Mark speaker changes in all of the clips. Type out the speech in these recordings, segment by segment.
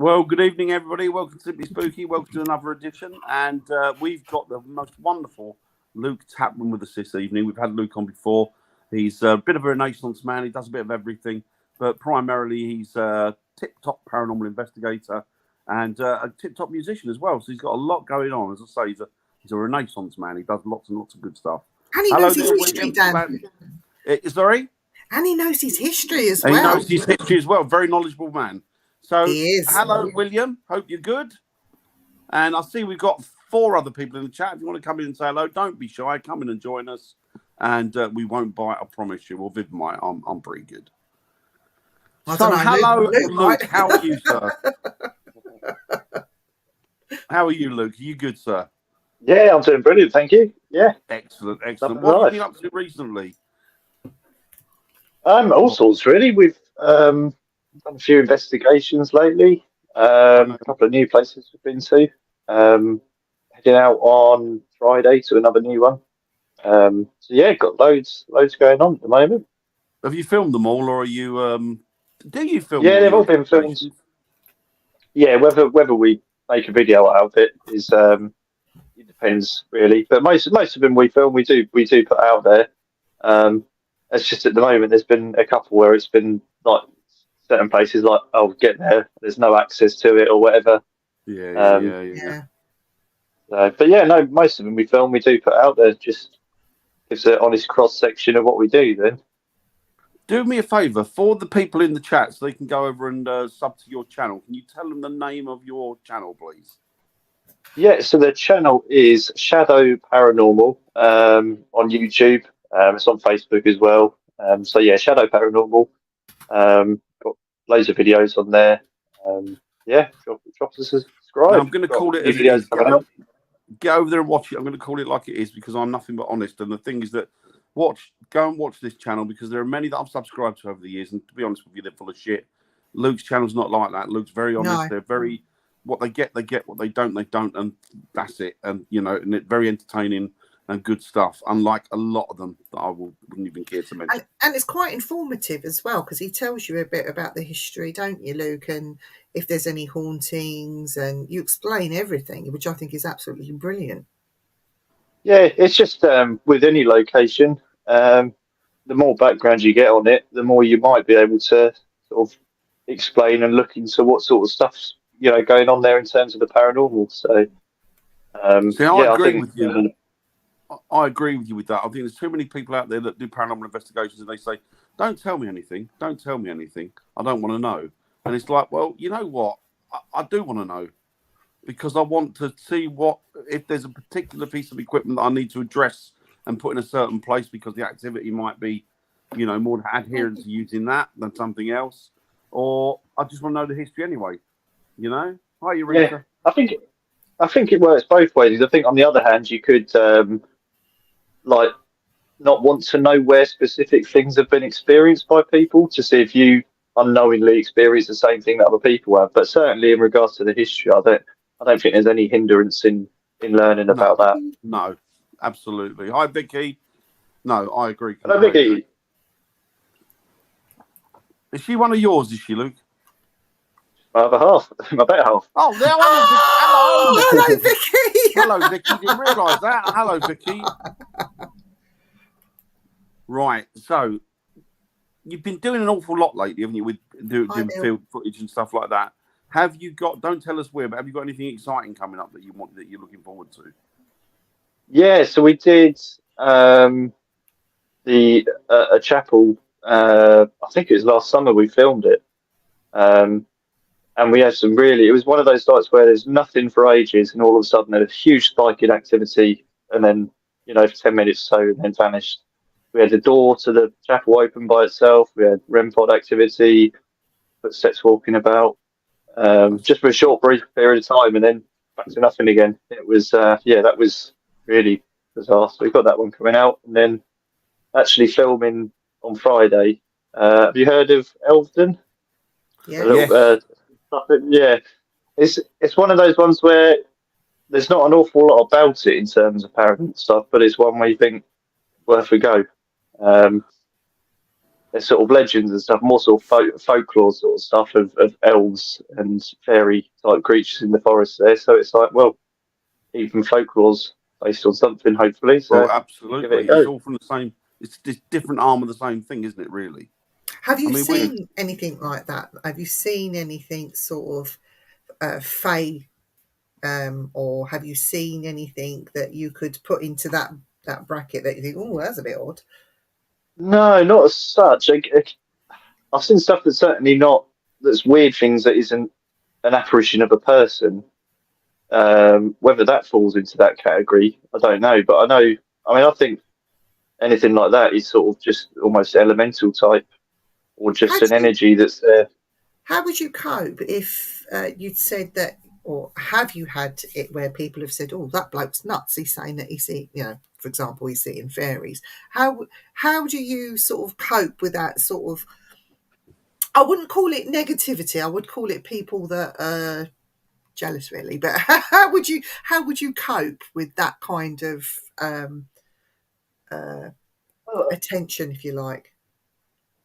Speaker 1: Well, good evening, everybody. Welcome to Simply Spooky. Welcome to another edition. And we've got the most wonderful Luke Tabram with us this evening. We've had Luke on before. He's a bit of a Renaissance man. He does a bit of everything. But primarily, he's a tip-top paranormal investigator and a tip-top musician as well. So he's got a lot going on. As I say, he's a Renaissance man. He does lots and lots of good stuff.
Speaker 2: And he knows his history, Dan.
Speaker 1: Sorry?
Speaker 2: And he knows his history as well.
Speaker 1: He knows his history as well. Very knowledgeable man. So,
Speaker 2: he is.
Speaker 1: Hello, William. Hope you're good. And I see we've got 4 other people in the chat. If you want to come in and say hello, don't be shy. Come in and join us. And we won't bite, I promise you. Well, Viv might. I'm pretty good. So, hello, Luke. How are you, sir? How are you, Luke? Are you good, sir?
Speaker 3: Yeah, I'm doing brilliant. Thank you. Yeah.
Speaker 1: Excellent. What have you been up to recently?
Speaker 3: All sorts, really. We've done a few investigations lately. A couple of new places we've been to. Heading out on Friday to another new one. So yeah, got loads going on at the moment.
Speaker 1: Have you filmed them all, or are you? Do you film?
Speaker 3: Yeah, they've all been filmed. Yeah, whether we make a video out of it is it depends really. But most of them we film. We do put out there. It's just at the moment there's been a couple where it's been like certain places like, oh, get there, there's no access to it or whatever.
Speaker 1: Yeah.
Speaker 3: But yeah, no, most of them we film, we do put out there. Just gives an honest cross section of what we do. Then
Speaker 1: do me a favour for the people in the chat, so they can go over and sub to your channel. Can you tell them the name of your channel, please?
Speaker 3: Yeah, so the channel is Shadow Paranormal on YouTube. It's on Facebook as well. So yeah, Shadow Paranormal. Got loads of videos on there. Yeah, drop us a subscribe.
Speaker 1: Now, I'm going to call it as it is. Get over there and watch it. I'm going to call it like it is because I'm nothing but honest. And the thing is that go and watch this channel because there are many that I've subscribed to over the years. And to be honest with you, they're full of shit. Luke's channel's not like that. Luke's very honest. No. They're very, what they get. What they don't. And that's it. And, and it's very entertaining and good stuff, unlike a lot of them that I wouldn't even care to mention.
Speaker 2: And it's quite informative as well, because he tells you a bit about the history, don't you, Luke? And if there's any hauntings, and you explain everything, which I think is absolutely brilliant.
Speaker 3: Yeah, it's just with any location, the more background you get on it, the more you might be able to sort of explain and look into what sort of stuff's going on there in terms of the paranormal. So,
Speaker 1: I agree with you. I agree with you with that. I think there's too many people out there that do paranormal investigations and they say, don't tell me anything. Don't tell me anything. I don't want to know. And it's like, well, you know what? I do want to know because I want to see if there's a particular piece of equipment that I need to address and put in a certain place because the activity might be, more adherent to using that than something else. Or I just want to know the history anyway. Hi, Eureka.
Speaker 3: Yeah, I think it works both ways. I think on the other hand, you could not want to know where specific things have been experienced by people to see if you unknowingly experience the same thing that other people have. But certainly in regards to the history of it, I don't think there's any hindrance in learning about that.
Speaker 1: No, absolutely. Hi, Vicky. No, I agree.
Speaker 3: Hello, Vicky.
Speaker 1: Is she one of yours, is she, Luke?
Speaker 3: My other half. My better half.
Speaker 1: Oh, there hello,
Speaker 2: Vicky.
Speaker 1: Hello, Vicky. Didn't realise that. Hello, Vicky. Right. So, you've been doing an awful lot lately, haven't you, with doing field footage and stuff like that. Have you got? Don't tell us where, but have you got anything exciting coming up that you're looking forward to?
Speaker 3: Yeah. So we did a chapel. I think it was last summer we filmed it. And we had it was one of those nights where there's nothing for ages and all of a sudden there's a huge spike in activity and then, for 10 minutes or so and then vanished. We had the door to the chapel open by itself. We had REM pod activity, footsteps walking about, just for a short brief period of time and then back to nothing again. It was, that was really bizarre. So we've got that one coming out and then actually filming on Friday. Have you heard of Elvedon?
Speaker 2: Yeah.
Speaker 3: Yeah, it's one of those ones where there's not an awful lot about it in terms of paranormal stuff, but it's one where you think worth a go. there's sort of legends and stuff, more sort of folklore sort of stuff of elves and fairy type creatures in the forest there. So it's like, well, even folklore's based on something, hopefully.
Speaker 1: Well,
Speaker 3: So give it
Speaker 1: absolutely.
Speaker 3: a go.
Speaker 1: It's all from the same. It's just different arm of the same thing, isn't it? Really.
Speaker 2: Have you seen anything like that? Have you seen anything sort of fae, or have you seen anything that you could put into that bracket that you think, oh, that's a bit odd?
Speaker 3: No, not as such. I've seen stuff that's certainly not that's weird things that isn't an apparition of a person. Whether that falls into that category, I don't know. But I know. I mean, I think anything like that is sort of just almost elemental type, or just an energy that's there.
Speaker 2: How would you cope if you'd said that, or have you had it where people have said, "Oh, that bloke's nuts. He's saying that he's seeing, for example, he's seeing fairies." How do you sort of cope with that sort of? I wouldn't call it negativity. I would call it people that are jealous, really. But how would you cope with that kind of attention, if you like?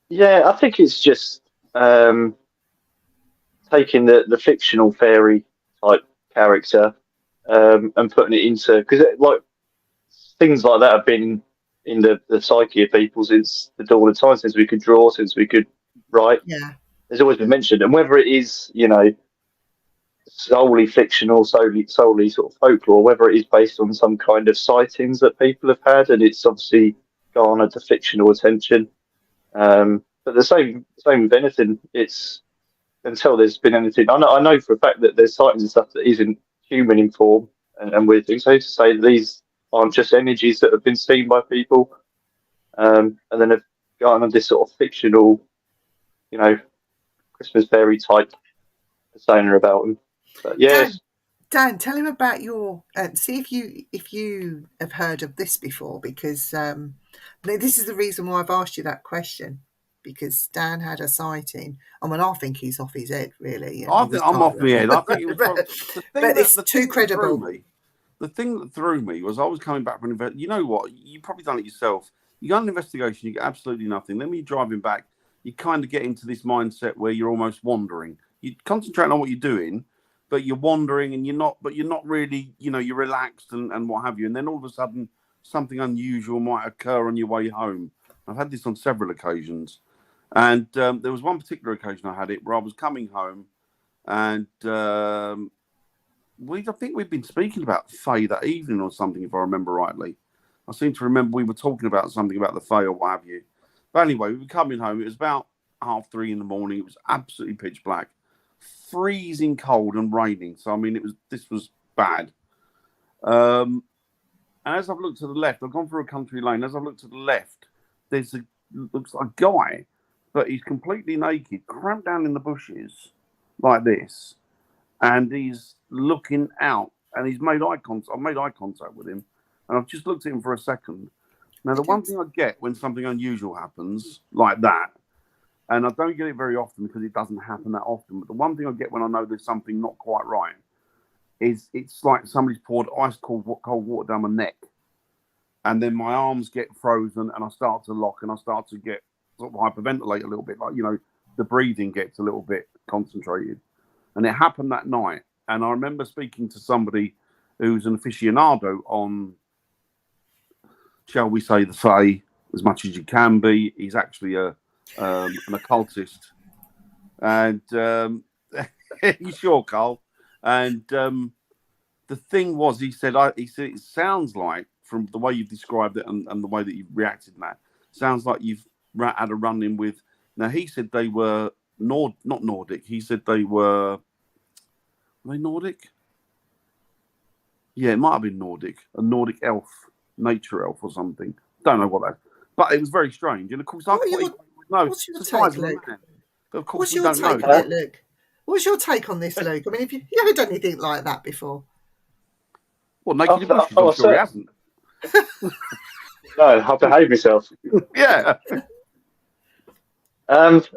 Speaker 3: Yeah, I think it's just taking the fictional fairy type character and putting it into, because like things like that have been in the psyche of people since the dawn of time, since we could draw, since we could write.
Speaker 2: Yeah,
Speaker 3: there's always been mentioned, and whether it is solely fictional, solely sort of folklore, whether it is based on some kind of sightings that people have had, and it's obviously garnered the fictional attention. But the same with anything, it's until there's been anything. I know for a fact that there's sightings and stuff that isn't human in form and weird things. So to say that these aren't just energies that have been seen by people, and then have garnered this sort of fictional, Christmas fairy type persona about them. But yeah.
Speaker 2: Dan, tell him about your. See if you have heard of this before, because this is the reason why I've asked you that question. Because Dan had a sighting. I mean, I think he's off his head, really.
Speaker 1: I think I'm off my head. I think it was.
Speaker 2: But it's too credible.
Speaker 1: The thing that threw me was I was coming back from an event. You know what? You've probably done it yourself. You go on an investigation, you get absolutely nothing. Then when you're driving back, you kind of get into this mindset where you're almost wandering. You concentrate on what you're doing, but you're wandering and you're not really, you're relaxed and what have you. And then all of a sudden, something unusual might occur on your way home. I've had this on several occasions. And there was one particular occasion I had it where I was coming home and I think we'd been speaking about Faye that evening or something, if I remember rightly. I seem to remember we were talking about something about the Faye or what have you. But anyway, we were coming home. It was about 3:30 in the morning. It was absolutely pitch black, freezing cold and raining. So, I mean, this was bad. And as I've looked to the left, I've gone through a country lane. As I've looked to the left, looks like a guy, but he's completely naked, cramped down in the bushes like this. And he's looking out, and he's made eye contact. I've made eye contact with him, and I've just looked at him for a second. Now, the one thing I get when something unusual happens like that, and I don't get it very often because it doesn't happen that often, but the one thing I get when I know there's something not quite right is it's like somebody's poured ice cold water down my neck, and then my arms get frozen, and I start to lock, and I start to get sort of hyperventilate a little bit, like, the breathing gets a little bit concentrated. And it happened that night. And I remember speaking to somebody who's an aficionado on, shall we say, the Fae, as much as you can be. He's actually an occultist. And you sure, Carl? And the thing was, he said it sounds like, from the way you've described it and the way that you've reacted to that, sounds like you've had a run-in with. Now, he said they were not Nordic. He said they were they Nordic? Yeah, it might have been Nordic. A Nordic elf, nature elf or something. Don't know what that. But it was very strange. And of course,
Speaker 2: what's your take, Luke?
Speaker 1: But of course,
Speaker 2: what's your take on it, Luke? What's your take on this, Luke? I mean, have you ever done anything like that before?
Speaker 1: Well, naked in bushes, I'm sure he hasn't.
Speaker 3: No, I'll behave myself.
Speaker 1: Yeah.
Speaker 3: I've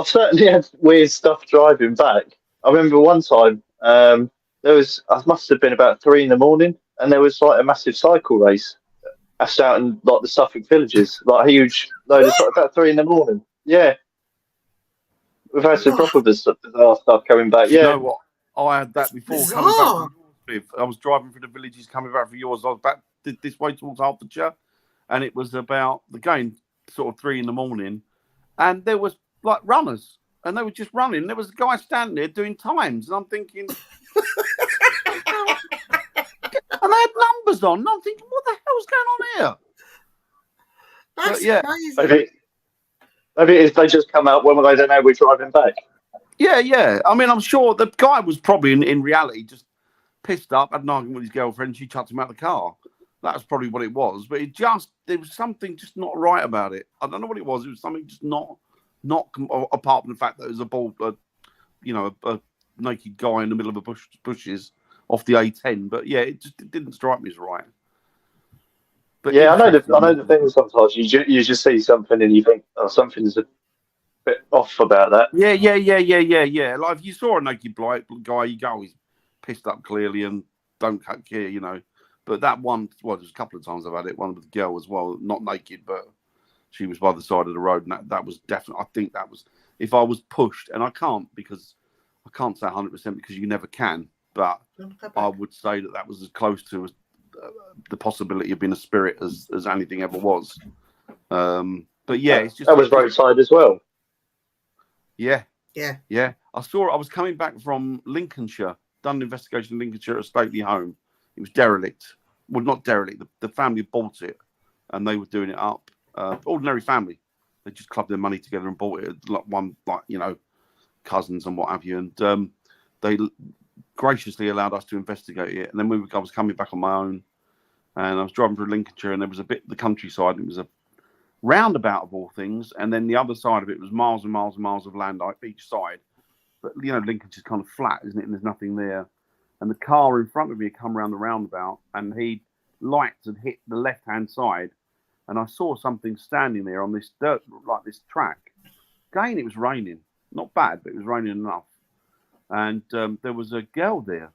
Speaker 3: certainly had weird stuff driving back. I remember one time I must have been about 3 a.m, and there was like a massive cycle race That's out in like the Suffolk villages, like a huge load of about 3 a.m. Yeah, we've had some proper bizarre stuff coming back.
Speaker 1: You
Speaker 3: Yeah,
Speaker 1: know what? I had that before
Speaker 2: Bizarre.
Speaker 1: coming back from yours. I was driving through the villages coming back from yours. I was back this way towards Hertfordshire, and it was about again sort of 3 a.m, and there was like runners, and they were just running. There was a guy standing there doing times, and I'm thinking, and they had numbers on. And I'm thinking, what the hell's going on here?
Speaker 2: That's
Speaker 3: maybe
Speaker 2: crazy.
Speaker 3: it's they just come out when they don't know we're driving back.
Speaker 1: Yeah. I mean, I'm sure the guy was probably in reality just pissed up, had an argument with his girlfriend. She chucked him out of the car. That was probably what it was. But there was something just not right about it. I don't know what it was. It was something just not apart from the fact that it was a naked guy in the middle of the bushes off the A10. But yeah, it didn't strike me as right. But
Speaker 3: yeah, I know the thing. Sometimes you just see something and you think, oh, something's a bit off about that.
Speaker 1: Yeah. Like if you saw a naked guy, you go, he's pissed up clearly and don't care, But that one, well, there's a couple of times I've had it. One with a girl as well, not naked, but she was by the side of the road, and that was definitely. I think that was if I was pushed, and I can't say 100% because you never can, but I would say that was as close to the possibility of being a spirit as anything ever was. But yeah, it's just
Speaker 3: that was roadside as well.
Speaker 1: Yeah.
Speaker 2: Yeah.
Speaker 1: I was coming back from Lincolnshire, done an investigation in Lincolnshire at a stately home. It was derelict. Well, not derelict. The family bought it, and they were doing it up. Ordinary family. They just clubbed their money together and bought it. Cousins and what have you. And they graciously allowed us to investigate it. And then I was coming back on my own, and I was driving through Lincolnshire, and there was a bit of the countryside. And it was a roundabout of all things, and then the other side of it was miles and miles and miles of land each side. But Lincolnshire's kind of flat, isn't it? And there's nothing there. And the car in front of me had come around the roundabout, and he lights had hit the left-hand side, and I saw something standing there on this dirt, like this track. Again, it was raining, not bad, but it was raining enough. And there was a girl there,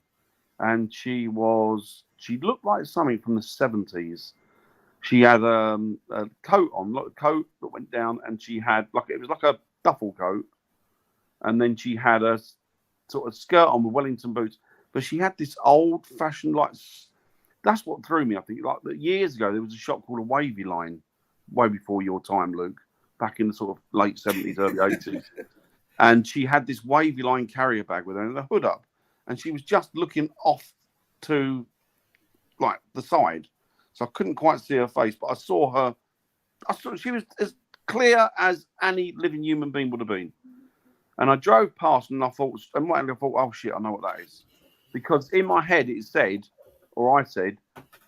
Speaker 1: and she looked like something from the 70s. She had a coat on, like a coat that went down, and she had it was like a duffel coat, and then she had a sort of skirt on with Wellington boots. But she had this old-fashioned, that's what threw me. I think years ago there was a shop called a Wavy Line, way before your time, Luke, back in the sort of late 70s, early 80s, and she had this Wavy Line carrier bag with her and the hood up, and she was just looking off to the side. So I couldn't quite see her face, but I saw her. She was as clear as any living human being would have been. And I drove past, and I thought, oh shit, I know what that is, because in my head I said,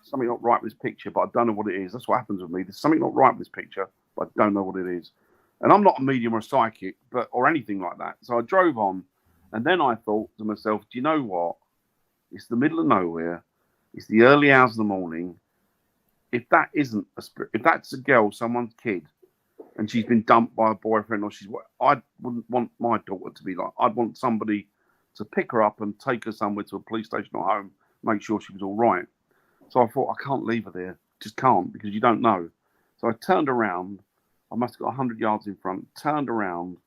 Speaker 1: something not right with this picture, but I don't know what it is. That's what happens with me. There's something not right with this picture, but I don't know what it is. And I'm not a medium or a psychic, or anything like that. So I drove on, and then I thought to myself, do you know what? It's the middle of nowhere. It's the early hours of the morning. If that isn't a spirit, if that's a girl, someone's kid, and she's been dumped by a boyfriend, I wouldn't want my daughter to be like. I'd want somebody to pick her up and take her somewhere to a police station or home, make sure she was all right. So I thought, I can't leave her there. Just can't, because you don't know. So I turned around. I must have got 100 yards in front. Turned around,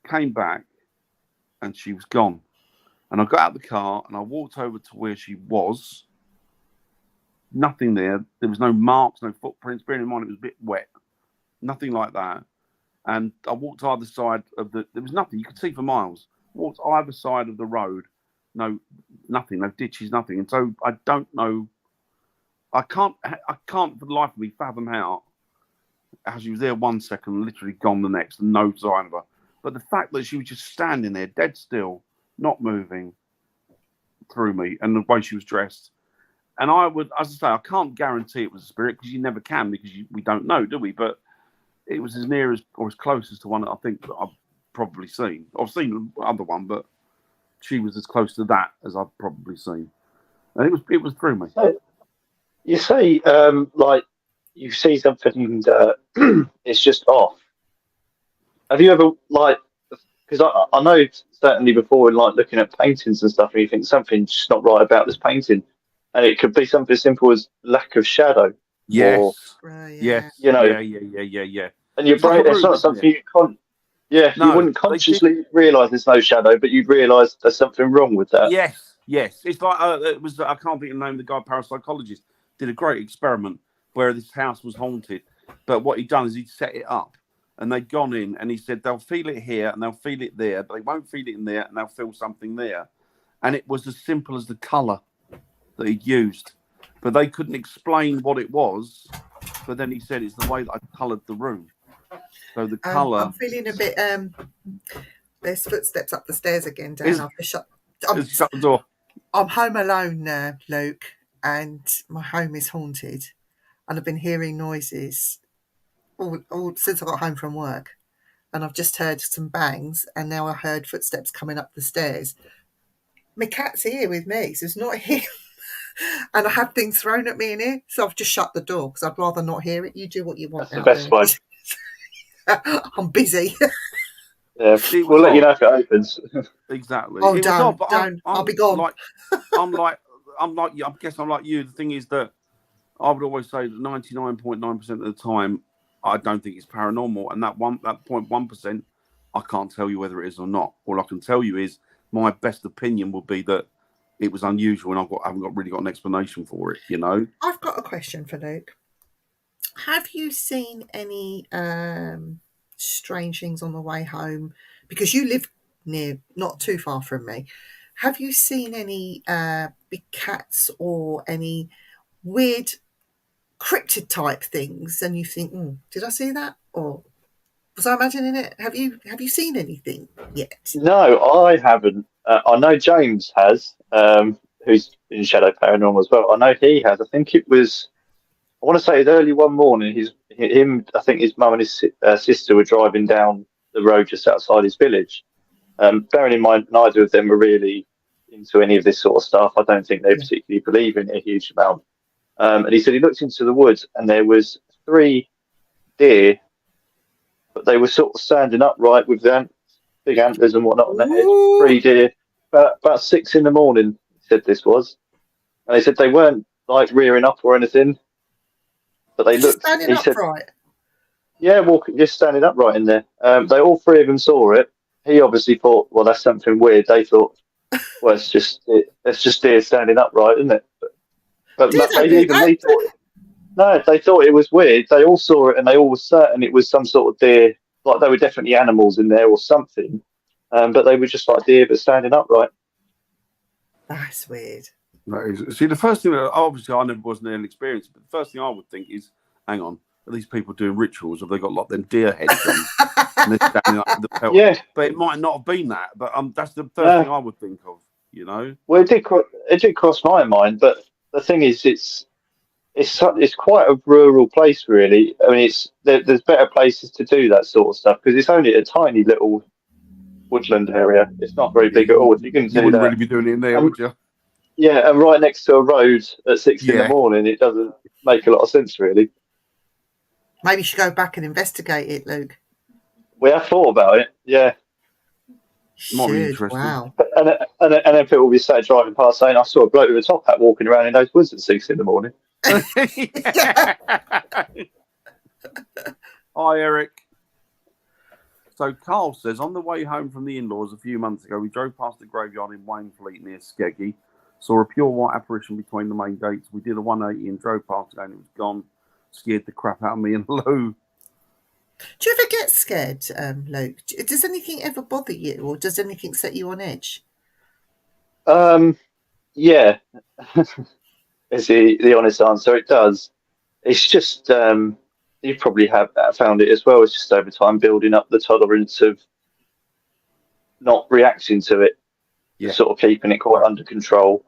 Speaker 1: came back, and she was gone. And I got out of the car and I walked over to where she was. Nothing there. There was no marks, no footprints. Bearing in mind it was a bit wet. Nothing like that. And I walked either side of there was nothing. You could see for miles. Walked either side of the road. No, nothing. No ditches, nothing. And so I don't know. I can't for the life of me fathom how she was there 1 second, literally gone the next, and no sign of her. But the fact that she was just standing there, dead still, not moving, threw me, and the way she was dressed. And I would, as I say, I can't guarantee it was a spirit, because you never can, because we don't know, do we? But it was as near as, or as close as to one that I think that I've probably seen. I've seen the other one, but she was as close to that as I've probably seen. And it was through me.
Speaker 3: So you say, you see something and it's just off. Have you ever, because I know certainly before, looking at paintings and stuff, and you think something's just not right about this painting. And it could be something as simple as lack of shadow.
Speaker 1: Yes.
Speaker 2: Yeah.
Speaker 3: You know,
Speaker 1: yeah.
Speaker 3: And your brain, it's not something you can't. Yeah,
Speaker 1: No,
Speaker 3: you wouldn't consciously realise there's no shadow, but you'd realise there's something wrong with that.
Speaker 1: Yes. It's like it was. I can't think of the name of the guy, parapsychologist, did a great experiment where this house was haunted, but what he'd done is he'd set it up, and they'd gone in, and he said they'll feel it here and they'll feel it there, but they won't feel it in there, and they'll feel something there, and it was as simple as the colour that he'd used, but they couldn't explain what it was. But then he said it's the way that I coloured the room. So the colour.
Speaker 2: I'm feeling a bit. There's footsteps up the stairs again, Dan. I've just shut
Speaker 1: the door.
Speaker 2: I'm home alone now, Luke, and my home is haunted, and I've been hearing noises all since I got home from work, and I've just heard some bangs, and now I heard footsteps coming up the stairs. My cat's here with me, so it's not him. And I have things thrown at me in here, so I've just shut the door because I'd rather not hear it. You do what you want.
Speaker 3: That's the best way.
Speaker 2: I'm busy.
Speaker 3: Yeah, we'll let you know if it opens.
Speaker 1: Exactly.
Speaker 2: Oh, don't. I'll be gone.
Speaker 1: I'm like you. I guess I'm like you. The thing is that I would always say that 99.9% of the time, I don't think it's paranormal, and that 0.1%, I can't tell you whether it is or not. All I can tell you is my best opinion would be that it was unusual, and I haven't really got an explanation for it. You know.
Speaker 2: I've got a question for Luke. Have you seen any strange things on the way home? Because you live not too far from me. Have you seen any big cats or any weird cryptid type things? And you think, did I see that, or was I imagining it? Have you seen anything yet?
Speaker 3: No, I haven't. I know James has, who's in Shadow Paranormal as well. I know he has. I think it was. I want to say it was early one morning. I think his mum and his sister were driving down the road just outside his village. Bearing in mind, neither of them were really into any of this sort of stuff. I don't think they particularly believe in it a huge amount. And he said he looked into the woods and there was 3 deer, but they were sort of standing upright with their big antlers and whatnot on their head. 3 deer, about 6 in the morning. He said this was, and he said they weren't like rearing up or anything. But they looked.
Speaker 2: Standing upright.
Speaker 3: Yeah, just standing upright in there. They all 3 of them saw it. He obviously thought, well, that's something weird. They thought, well, it's just deer standing upright, isn't it? But they thought it was weird. They all saw it, and they all were certain it was some sort of deer. Like they were definitely animals in there or something. But they were just like deer, but standing upright.
Speaker 2: That's weird.
Speaker 1: See, the first thing that obviously I never wasn't an experience, but the first thing I would think is, hang on, are these people doing rituals? Have they got like them deer heads on? And they're standing up with the pelt?
Speaker 3: Yeah,
Speaker 1: but it might not have been that. But that's the first thing I would think of. You know.
Speaker 3: Well, it did cross my mind, but the thing is, it's quite a rural place, really. I mean, there's better places to do that sort of stuff because it's only a tiny little woodland area. It's not very big at all. You
Speaker 1: wouldn't really be doing it in there, would you?
Speaker 3: Yeah, and right next to a road at 6 in the morning, it doesn't make a lot of sense, really.
Speaker 2: Maybe you should go back and investigate it, Luke.
Speaker 3: We have thought about it, yeah.
Speaker 1: Might be interesting.
Speaker 2: Wow.
Speaker 3: And then people will be sat driving past saying, I saw a bloke with a top hat walking around in those woods at 6 in the morning.
Speaker 1: Hi, Eric. So Carl says, on the way home from the in-laws a few months ago, we drove past the graveyard in Wainfleet near Skeggy, saw a pure white apparition between the main gates. We did a 180 and drove past it and it was gone. Scared the crap out of me and Lou.
Speaker 2: Do you ever get scared, Luke? Does anything ever bother you, or does anything set you on edge?
Speaker 3: Yeah. Is the honest answer. It does. It's just you probably have found it as well. It's just over time building up the tolerance of not reacting to it, sort of keeping it quite under control.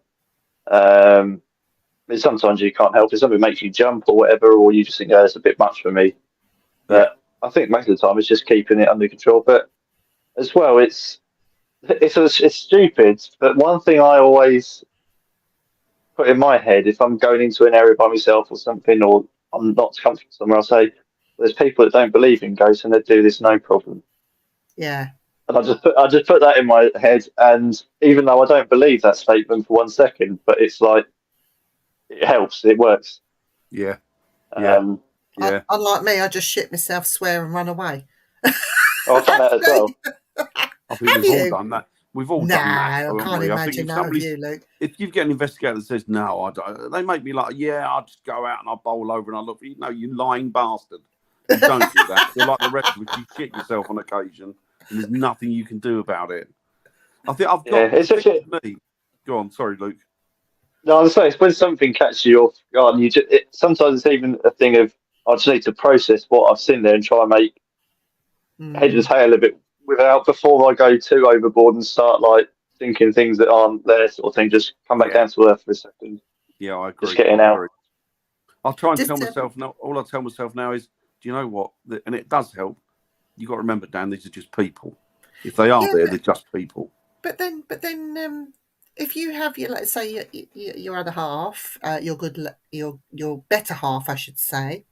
Speaker 3: Sometimes you can't help it. Something makes you jump or whatever, or you just think, oh, it's a bit much for me. But I think most of the time it's just keeping it under control. But as well, it's stupid. But one thing I always put in my head, if I'm going into an area by myself or something, or I'm not comfortable somewhere, I'll say, there's people that don't believe in ghosts and they do this no problem.
Speaker 2: Yeah.
Speaker 3: And I just put that in my head, and even though I don't believe that statement for 1 second, but it's like it helps, it works.
Speaker 1: Yeah.
Speaker 2: Unlike me, I just shit myself, swear, and run away.
Speaker 3: I've done that as well.
Speaker 1: I think we've all done that. We've all done that.
Speaker 2: I can't imagine that of you, Luke.
Speaker 1: If you get an investigator that says no, they make me like, I'll just go out and I'll bowl over and I'll look. No, you lying bastard. You don't do that. You're like the rest of us. You shit yourself on occasion, and there's nothing you can do about it. I think I've got. Me. Go on, sorry, Luke.
Speaker 3: No, I'm sorry. It's when something catches you off guard, and sometimes it's even a thing of I just need to process what I've seen there and try and make head and tail a bit without before I go too overboard and start like thinking things that aren't there, sort of thing. Just come back down to earth for a second.
Speaker 1: Yeah, I agree.
Speaker 3: Just getting out.
Speaker 1: I'll try and tell myself now. All I tell myself now is, do you know what? And it does help. You got to remember, Dan, these are just people. If they are there, they're just people.
Speaker 2: But then, if you have let's say your other half, your better half, I should say,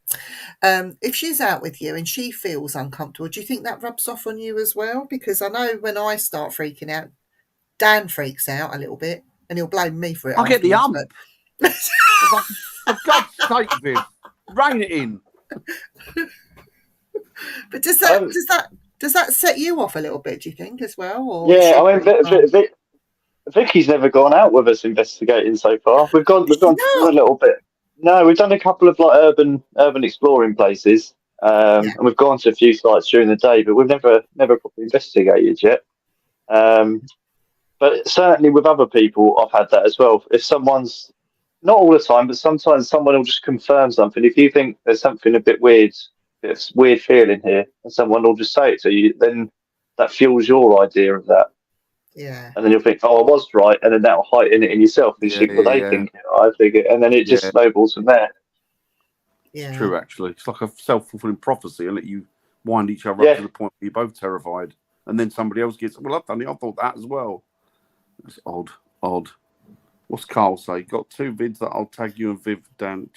Speaker 2: if she's out with you and she feels uncomfortable, do you think that rubs off on you as well? Because I know when I start freaking out, Dan freaks out a little bit, and he'll blame me for it.
Speaker 1: I get the For God's sake, Viv, rein it in.
Speaker 2: But does that set you off a little bit? Do you think as well? Or
Speaker 3: Vicky's never gone out with us investigating so far. We've gone through a little bit. No, we've done a couple of like urban exploring places, and we've gone to a few sites during the day, but we've never properly investigated yet. But certainly with other people, I've had that as well. If someone's not all the time, but sometimes someone will just confirm something. If you think there's something a bit weird, it's weird feeling here, and someone will just say it to you, then that fuels your idea of that.
Speaker 2: Yeah.
Speaker 3: And then you'll think, I was right, and then that'll heighten it in yourself. And you think, well, they think it, I think it, and then it just snowballs from there.
Speaker 2: Yeah.
Speaker 1: It's true, actually. It's like a self-fulfilling prophecy, and let you wind each other up to the point where you're both terrified. And then somebody else gets, well, I've done it, I thought that as well. It's odd. What's Carl say? Got 2 vids that I'll tag you and Viv down.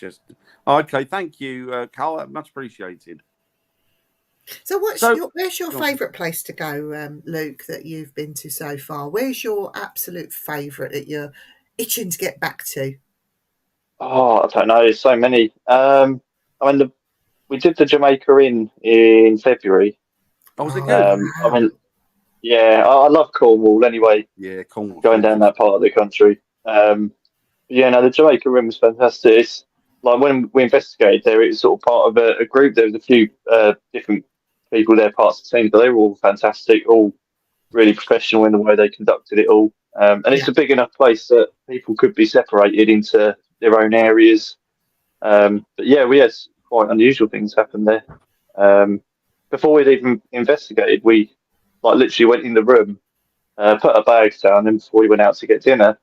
Speaker 1: Okay, thank you, Carl. Much appreciated.
Speaker 2: So where's your favourite place to go, Luke, that you've been to so far? Where's your absolute favourite that you're itching to get back to?
Speaker 3: Oh, I don't know. There's so many. We did the Jamaica in February.
Speaker 1: Oh, was it good?
Speaker 3: I love Cornwall anyway.
Speaker 1: Yeah, Cornwall.
Speaker 3: Going down that part of the country. The Jamaica Inn was fantastic. It's, like when we investigated there, it was sort of part of a group. There was a few different people there, parts of the team, but they were all fantastic, all really professional in the way they conducted it all. And it's a big enough place that people could be separated into their own areas. But we had quite unusual things happen there. Before we'd even investigated, we literally went in the room, put our bags down, and before we went out to get dinner,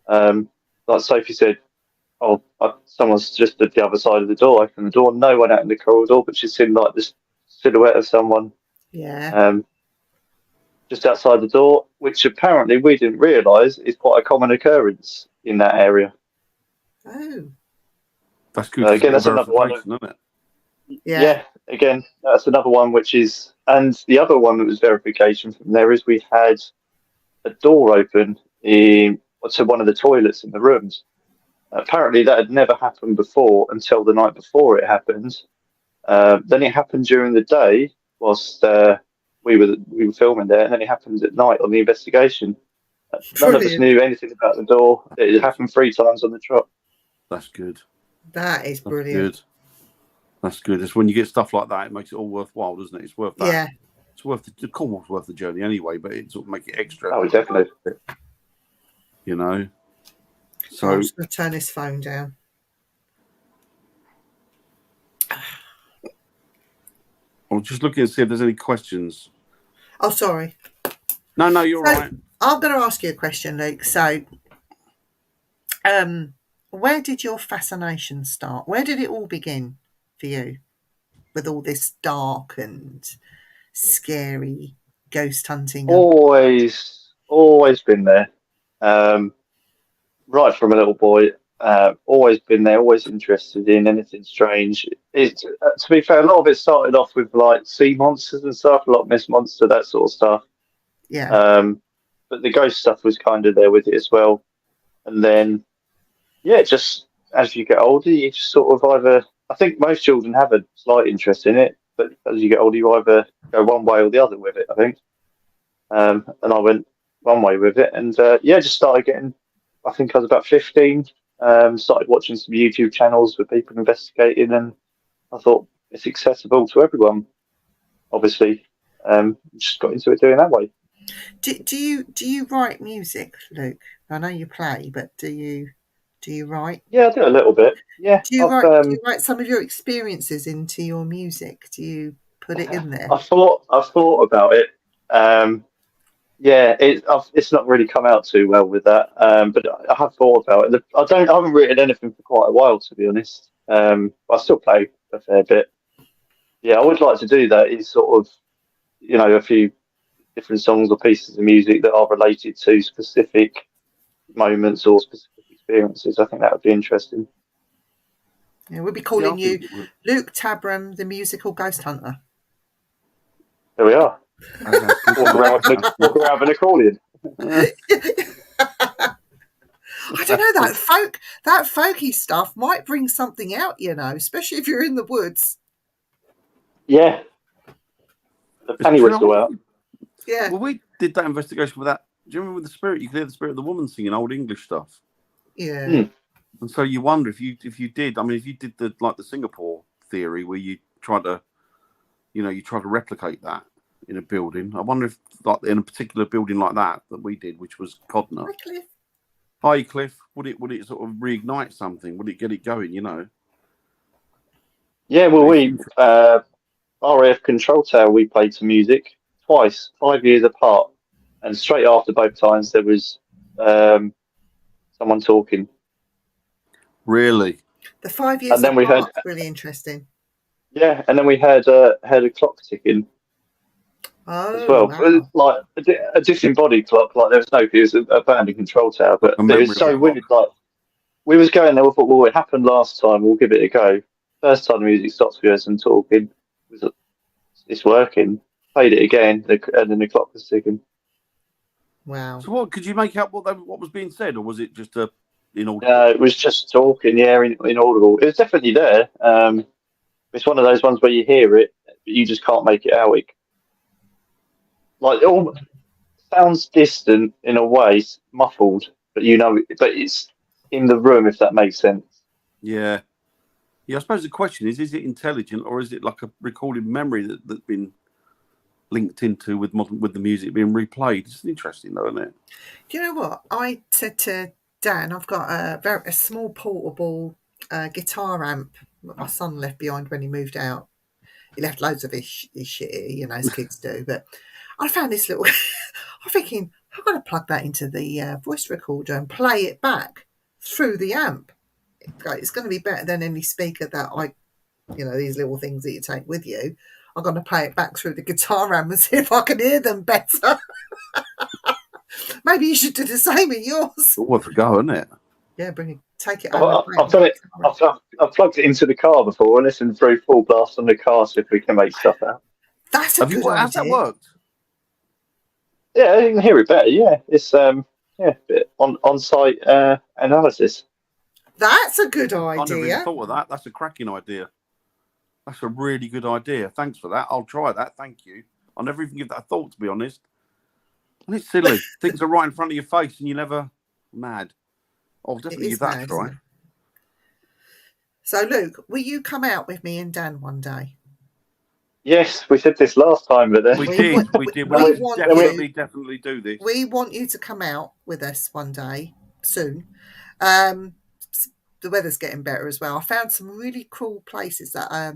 Speaker 3: like Sophie said, someone's just at the other side of the door, opened the door, no one out in the corridor, but she's seen like this silhouette of someone just outside the door, which apparently we didn't realise is quite a common occurrence in that area.
Speaker 2: Oh.
Speaker 1: That's good.
Speaker 3: Again, that's another one,
Speaker 1: isn't it?
Speaker 3: Yeah, again, that's another one which is, and the other one that was verification from there is we had a door open to one of the toilets in the rooms. Apparently that had never happened before until the night before it happened. Then it happened during the day whilst we were filming there, and then it happened at night on the investigation. None of us knew anything about the door. It happened 3 times on the trot.
Speaker 1: That's good.
Speaker 2: That is brilliant.
Speaker 1: That's good. It's when you get stuff like that, it makes it all worthwhile, doesn't it? It's worth that.
Speaker 2: Yeah.
Speaker 1: It's worth the Cornwall's worth the journey anyway, but it sort of make it extra.
Speaker 3: Oh, definitely.
Speaker 1: You know. So
Speaker 2: I'm just going to turn his phone down.
Speaker 1: I'm just looking to see if there's any questions.
Speaker 2: Oh, sorry.
Speaker 1: No, you're right.
Speaker 2: I'm going to ask you a question, Luke. So, where did your fascination start? Where did it all begin for you with all this dark and scary ghost hunting?
Speaker 3: Always been there. Right from a little boy, always been there, always interested in anything strange. It's to be fair, a lot of it started off with like sea monsters and stuff, a lot of Miss Monster, that sort of stuff.
Speaker 2: Yeah.
Speaker 3: But the ghost stuff was kind of there with it as well. And then, just as you get older, you just sort of either I think most children have a slight interest in it, but as you get older, you either go one way or the other with it, I think. And I went one way with it, and just started getting. I think I was about 15. Started watching some YouTube channels with people investigating, and I thought it's accessible to everyone. Obviously, just got into it doing that way.
Speaker 2: Do you write music, Luke? I know you play, but do you write?
Speaker 3: Yeah, I do a little bit. Yeah,
Speaker 2: Do you write some of your experiences into your music? Do you put it in there?
Speaker 3: I've thought about it. It's not really come out too well with that. But I have thought about it. I haven't written anything for quite a while, to be honest. I still play a fair bit. Yeah, I would like to do that. Is sort of, a few different songs or pieces of music that are related to specific moments or specific experiences. I think that would be interesting.
Speaker 2: Yeah, we'll be calling you Luke Tabram, the musical ghost hunter.
Speaker 3: There we are. Walk around with an accordion.
Speaker 2: I don't know, that folky stuff might bring something out, especially if you're in the woods.
Speaker 3: Yeah. The penny whistle out.
Speaker 2: Yeah.
Speaker 1: Well, we did that investigation with that. Do you remember with the spirit? You could hear the spirit of the woman singing old English stuff.
Speaker 2: Yeah.
Speaker 1: And so you wonder if you did. I mean, if you did the Singapore theory where you try to replicate that in a building. I wonder if, like, in a particular building like that we did, which was Codner. Hi, Cliff. Would it sort of reignite something? Would it get it going?
Speaker 3: Yeah. Well, we RAF Control Tower. We played some music twice, 5 years apart, and straight after both times there was someone talking.
Speaker 1: Really?
Speaker 2: The 5 years apart. Heard, really interesting.
Speaker 3: Yeah, and then we heard a clock ticking. As well,
Speaker 2: wow.
Speaker 3: Like a disembodied clock. Like there was it was a abandoned control tower, but it was so weird. Like we was going there, we thought, well, it happened last time. We'll give it a go. First time the music stops, we heard some talking. It's working. Played it again, and then the clock was ticking.
Speaker 2: Wow.
Speaker 1: So what could you make out what was being said, or was it just inaudible?
Speaker 3: It was just talking. Yeah, inaudible. It was definitely there. It's one of those ones where you hear it, but you just can't make it out. Like it all sounds distant in a way, muffled, but but it's in the room, if that makes sense.
Speaker 1: Yeah. I suppose the question is it intelligent, or is it like a recorded memory that's been linked into with the music being replayed? It's interesting, though, isn't it?
Speaker 2: Do you know what I said to Dan? I've got a small portable guitar amp that my son left behind when he moved out. He left loads of his shit here, as kids do, but I found this little. I'm thinking I've got to plug that into the voice recorder and play it back through the amp. It's going to be better than any speaker that these little things that you take with you. I'm going to play it back through the guitar amp and see if I can hear them better. Maybe you should do the same in yours.
Speaker 1: It's worth a go, isn't it?
Speaker 2: Yeah, take it.
Speaker 3: I've done it. I've plugged it into the car before and listened through full blast on the car, so if we can make stuff out.
Speaker 2: That's a good idea.
Speaker 1: Has that worked?
Speaker 3: Yeah, you can hear it better. Yeah, it's bit on-site analysis.
Speaker 2: That's a good idea.
Speaker 1: I never even thought of that. That's a cracking idea. That's a really good idea. Thanks for that. I'll try that. Thank you. I'll never even give that a thought, to be honest. And it's silly. Things are right in front of your face and you never mad. I'll definitely give that a try.
Speaker 2: So, Luke, will you come out with me and Dan one day?
Speaker 3: Yes, we said this last time, but then
Speaker 1: we did. We definitely do this.
Speaker 2: We want you to come out with us one day soon. The weather's getting better as well. I found some really cool places that I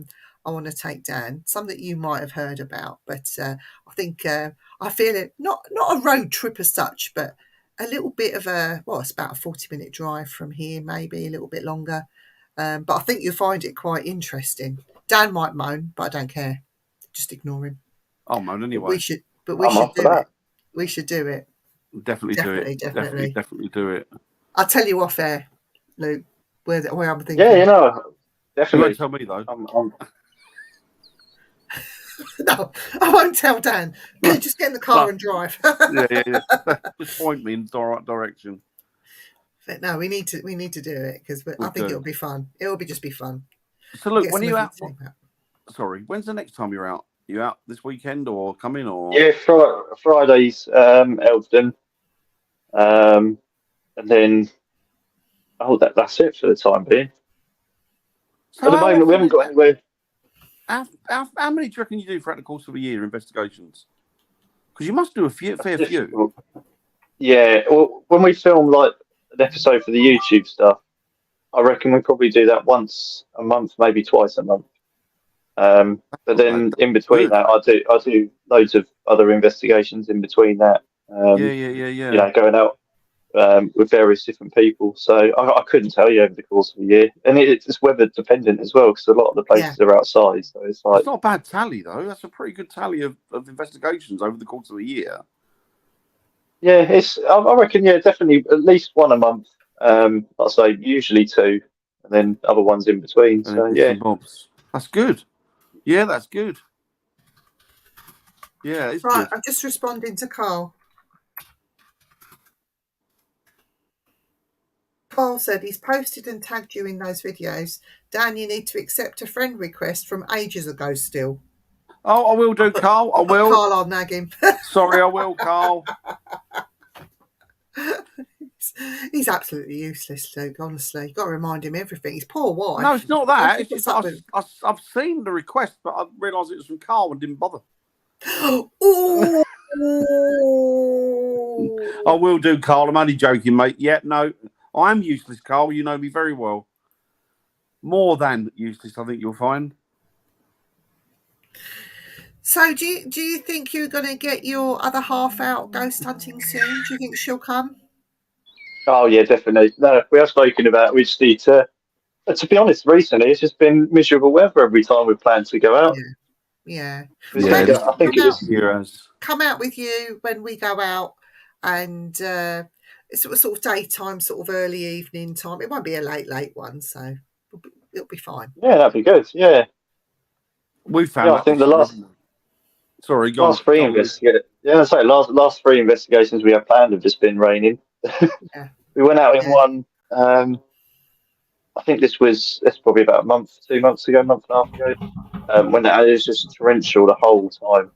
Speaker 2: want to take Dan. Some that you might have heard about, but I think I feel it not a road trip as such, but a little bit of it's about a 40-minute drive from here, maybe a little bit longer. But I think you'll find it quite interesting. Dan might moan, but I don't care. Just ignore him.
Speaker 1: I'll moan anyway.
Speaker 2: We should do it. We should do it.
Speaker 1: Definitely do it.
Speaker 2: I'll tell you off air, Luke, where I'm thinking.
Speaker 3: Yeah, definitely.
Speaker 1: You won't tell me though.
Speaker 2: No, I won't tell Dan. No, just get in the car and drive.
Speaker 1: yeah. Just point me in the right direction.
Speaker 2: But no, we need to do it because I think it'll be fun. It'll just be fun.
Speaker 1: So look,
Speaker 2: Get
Speaker 1: when
Speaker 2: some
Speaker 1: are you
Speaker 2: of your
Speaker 1: out?
Speaker 2: team out.
Speaker 1: Sorry, when's the next time you're out? You out this weekend or coming or?
Speaker 3: Yeah, Fridays, Elvedon, and then that's it for the time being.
Speaker 1: So
Speaker 3: At the
Speaker 1: how
Speaker 3: moment, we
Speaker 1: often?
Speaker 3: haven't got anywhere.
Speaker 1: How many do you reckon you do throughout the course of a year investigations? Because you must do a fair few.
Speaker 3: Difficult. Yeah, well, when we film like an episode for the YouTube stuff, I reckon we probably do that once a month, maybe twice a month. But then in between
Speaker 1: Good.
Speaker 3: that, I do loads of other investigations in between that.
Speaker 1: Yeah.
Speaker 3: You know, going out with various different people. So I couldn't tell you over the course of a year, and it's weather dependent as well because a lot of the places are outside. So it's like
Speaker 1: it's not a bad tally though. That's a pretty good tally of investigations over the course of a year.
Speaker 3: yeah, I reckon definitely at least one a month. I'll say usually two, and then other ones in between. So yeah,
Speaker 1: bobs. That's good. Yeah, that's good. Yeah, it's
Speaker 2: Right,
Speaker 1: good.
Speaker 2: I'm just responding to Carl. Carl said he's posted and tagged you in those videos. Dan, you need to accept a friend request from ages ago still.
Speaker 1: Oh, I will do, Carl. I will.
Speaker 2: Carl, I'll nag him.
Speaker 1: Sorry, I will, Carl.
Speaker 2: He's absolutely useless, Luke, honestly. You've got to remind him everything. His poor wife.
Speaker 1: No, it's not that. It's
Speaker 2: What's
Speaker 1: just I've seen the request, but I realised it was from Carl and didn't bother.
Speaker 2: Ooh.
Speaker 1: I will do, Carl. I'm only joking, mate. Yeah, no, I'm useless, Carl. You know me very well. More than useless, I think you'll find.
Speaker 2: So do you think you're going to get your other half out ghost hunting soon? Do you think she'll come?
Speaker 3: oh yeah, definitely. No, we have spoken about it. We just need to. To be honest, recently it's just been miserable weather every time we plan to go out.
Speaker 2: Yeah.
Speaker 3: Well, I think it was
Speaker 2: come out with you when we go out, and it's sort of daytime, sort of early evening time. It won't be a late one, so it'll be fine.
Speaker 3: Yeah, that'd be good. Yeah,
Speaker 1: we found.
Speaker 3: I think the last.
Speaker 1: Sorry, go
Speaker 3: last three investigations. Yeah, I say last three investigations we have planned have just been raining.
Speaker 2: Yeah.
Speaker 3: We went out in one. I think that's probably about a month, 2 months ago, month and a half ago. When it was just torrential the whole time.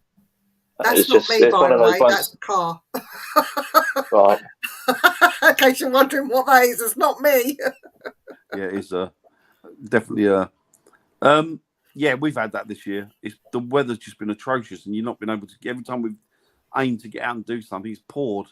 Speaker 2: That's not me, by the way. That's the car.
Speaker 3: Right.
Speaker 2: In case you're wondering what that is, it's not me.
Speaker 1: Yeah, it's definitely yeah, we've had that this year. The weather's just been atrocious, and you've not been able to. Every time we've aimed to get out and do something, it's poured.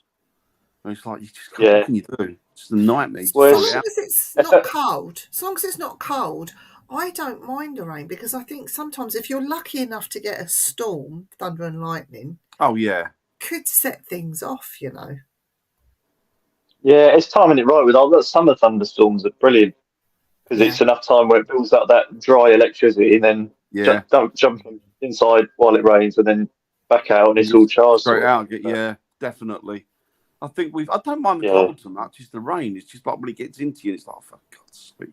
Speaker 1: And it's like you just can't. What can you do? It's a nightmare.
Speaker 2: As long as it's not cold, I don't mind the rain, because I think sometimes if you're lucky enough to get a storm, thunder and lightning, could set things off, you know.
Speaker 3: Yeah, it's timing it right with all the summer thunderstorms are brilliant because it's enough time where it builds up that dry electricity and then don't jump inside while it rains and then back out and it's all charged.
Speaker 1: Straight out, definitely. I think I don't mind the cold so much. It's the rain. It's just like when it gets into you, it's like, for God's sake.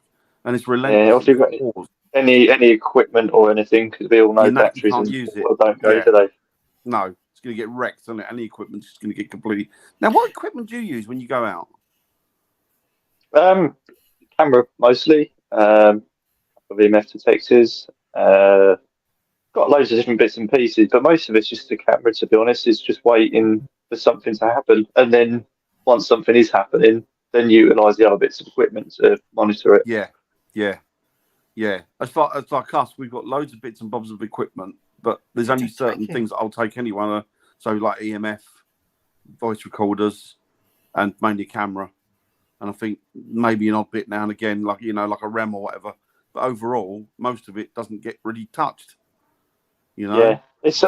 Speaker 1: And it's relentless.
Speaker 3: Yeah, if you've got any equipment or anything, because we all know batteries
Speaker 1: can't use it.
Speaker 3: Don't go today.
Speaker 1: No, it's going to get wrecked, isn't it? Any equipment's just going to get completely. Now, what equipment do you use when you go out?
Speaker 3: Camera mostly. VMF detectors. Got loads of different bits and pieces, but most of it's just the camera. To be honest, it's just waiting for something to happen, and then once something is happening, then utilise the other bits of equipment to monitor it.
Speaker 1: Yeah. As far as like us, we've got loads of bits and bobs of equipment, but there's only certain things that I'll take anyway. So like EMF, voice recorders, and mainly camera. And I think maybe an odd bit now and again, like a REM or whatever. But overall, most of it doesn't get really touched. You know?
Speaker 3: Yeah, it's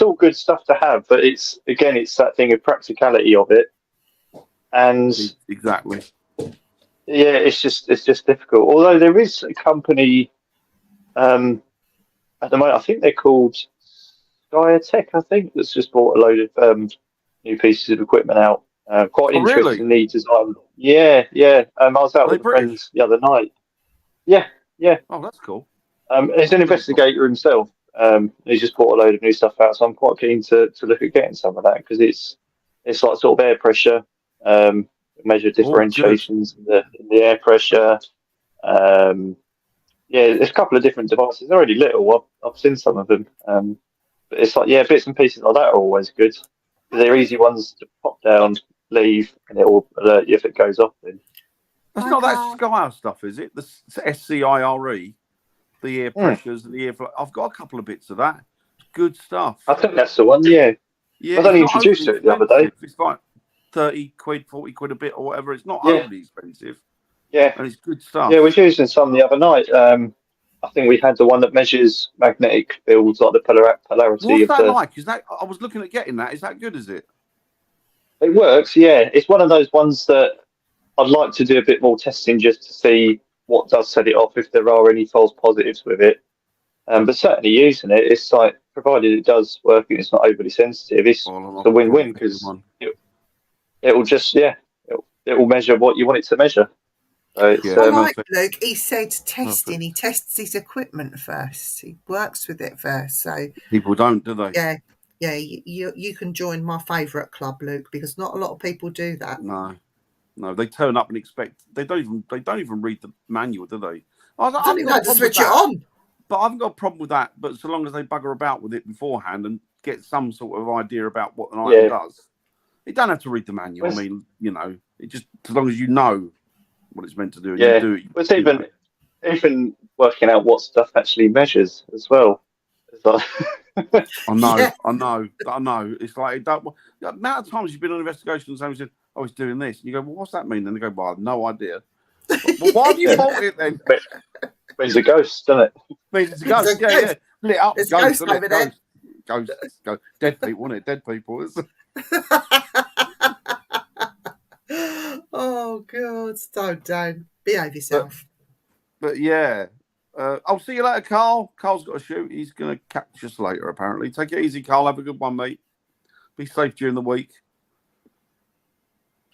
Speaker 3: all good stuff to have, but it's that thing of practicality of it, and
Speaker 1: exactly.
Speaker 3: Yeah, it's just difficult. Although there is a company at the moment, I think they're called Syle, I think, that's just bought a load of new pieces of equipment out. Quite interestingly designed. Yeah. I was out with friends the other night. Yeah.
Speaker 1: Oh, that's cool.
Speaker 3: He's an investigator himself. He's just bought a load of new stuff out, so I'm quite keen to look at getting some of that because it's like sort of air pressure, measure differentiations in the air pressure, Yeah, there's a couple of different devices. They're already little. I've seen some of them. But it's like, yeah, bits and pieces like that are always good. They're easy ones to pop down, leave, and it will alert you if it goes off. Then
Speaker 1: That's not that Sky stuff, is it? The SCIRE, the air pressures and the air flow. I've got a couple of bits of that. Good stuff.
Speaker 3: I think that's the one. Yeah.
Speaker 1: Yeah,
Speaker 3: I was only introduced to it the other day.
Speaker 1: It's like 30 quid, 40 quid a bit or whatever. It's not
Speaker 3: Yeah.
Speaker 1: overly expensive.
Speaker 3: Yeah.
Speaker 1: And it's good stuff.
Speaker 3: Yeah, we were using some the other night. I think we had the one that measures magnetic fields, like the polarity
Speaker 1: What's
Speaker 3: of
Speaker 1: that
Speaker 3: the.
Speaker 1: like? Is that? I was looking at getting that. Is that good? Is it?
Speaker 3: It works. Yeah, it's one of those ones that I'd like to do a bit more testing just to see what does set it off, if there are any false positives with it. But certainly using it, it's like, provided it does work and it's not overly sensitive, it's a win-win, because it'll just, it will measure what you want it to measure. So it's,
Speaker 2: I like Luke. He said testing. He tests his equipment first. He works with it first. So
Speaker 1: people don't, do they?
Speaker 2: Yeah. Yeah, you can join my favourite club, Luke, because not a lot of people do that.
Speaker 1: No, they turn up and expect. They don't even read the manual, do they?
Speaker 2: I don't even know how to switch it on.
Speaker 1: But I haven't got a problem with that. But so long as they bugger about with it beforehand and get some sort of idea about what an item does, you don't have to read the manual. I mean, it just, as long as you know what it's meant to do, and you do it.
Speaker 3: It's even working out what stuff actually measures as well. It's like
Speaker 1: I know. It's like, the amount of times you've been on an investigation and someone said, "Oh, he's doing this," and you go, "Well, what's that mean?" And they go, "Well, I have no idea." Well, why have you bought it then?
Speaker 3: Means a ghost, doesn't it?
Speaker 1: Means it's a ghost. Yeah. Lit up.
Speaker 2: There's ghosts over there.
Speaker 1: Ghosts. Dead people, wasn't it? Dead people.
Speaker 2: Oh God! Don't behave yourself.
Speaker 1: But yeah. I'll see you later, Carl. Carl's got to shoot. He's going to catch us later, apparently. Take it easy, Carl. Have a good one, mate. Be safe during the week.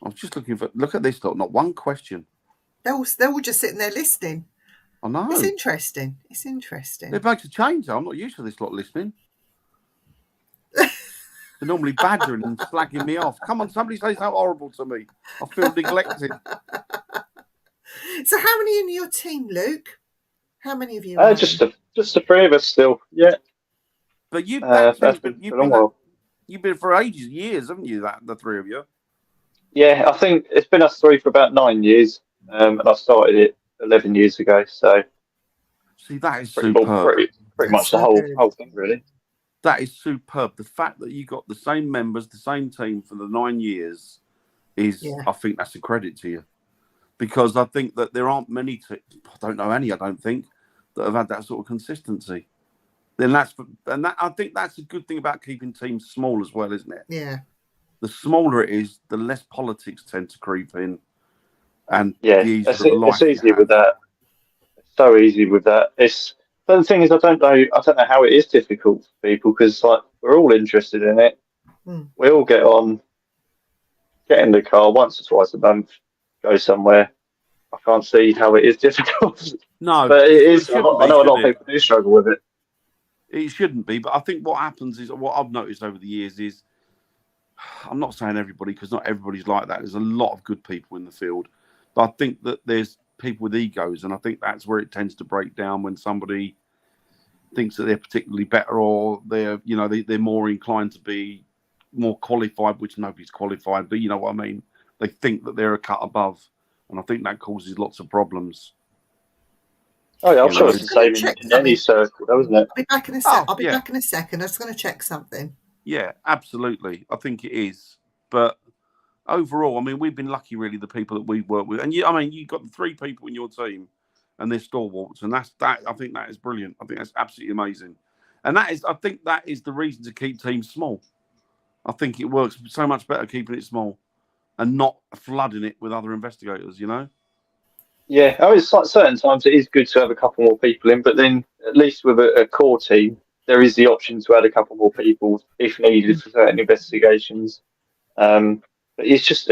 Speaker 1: I was just looking for... Look at this, look. Not one question.
Speaker 2: They're all just sitting there listening.
Speaker 1: I know.
Speaker 2: It's interesting.
Speaker 1: It makes a change, though. I'm not used to this lot listening. They're normally badgering and slagging me off. Come on, somebody say something horrible to me. I feel neglected.
Speaker 2: So how many in your team, Luke? How many of you?
Speaker 3: Just the three of us still. Yeah.
Speaker 1: But you've been for ages, years, haven't you? The three of you.
Speaker 3: Yeah, I think it's been us three for about 9 years, and I started it 11 years ago. So,
Speaker 1: see, that is superb.
Speaker 3: Pretty much the whole thing, really.
Speaker 1: That is superb. The fact that you got the same members, the same team for the 9 years is, I think that's a credit to you. Because I think that there aren't many, I don't know any, I don't think, that have had that sort of consistency. I think that's a good thing about keeping teams small as well, isn't it?
Speaker 2: Yeah.
Speaker 1: The smaller it is, the less politics tend to creep in. And
Speaker 3: it's easy with that. It's so easy with that. But the thing is, I don't know how it is difficult for people, because like, we're all interested in it. We all get on, get in the car once or twice a month, go somewhere. I can't see how it is difficult. No, but it is. I know a lot of people do struggle with it.
Speaker 1: It shouldn't be, but I think what happens is, what I've noticed over the years is, I'm not saying everybody, because not everybody's like that. There's a lot of good people in the field, but I think that there's people with egos, and I think that's where it tends to break down when somebody thinks that they're particularly better, or they're more inclined to be more qualified, which nobody's qualified, but you know what I mean. They think that they're a cut above, and I think that causes lots of problems.
Speaker 3: Oh yeah, I'm sure it's the same in any circle, isn't it?
Speaker 2: I'll be back in a sec. I'll be back in a second. I'm just going to check something.
Speaker 1: Yeah, absolutely. I think it is. But overall, I mean, we've been lucky, really, the people that we've worked with. And you've got the 3 people in your team, and they're stalwarts, and that's that. I think that is brilliant. I think that's absolutely amazing. And I think that is the reason to keep teams small. I think it works so much better keeping it small and not flooding it with other investigators,
Speaker 3: Yeah, it's like certain times it is good to have a couple more people in, but then at least with a core team, there is the option to add a couple more people if needed for certain investigations. But it's just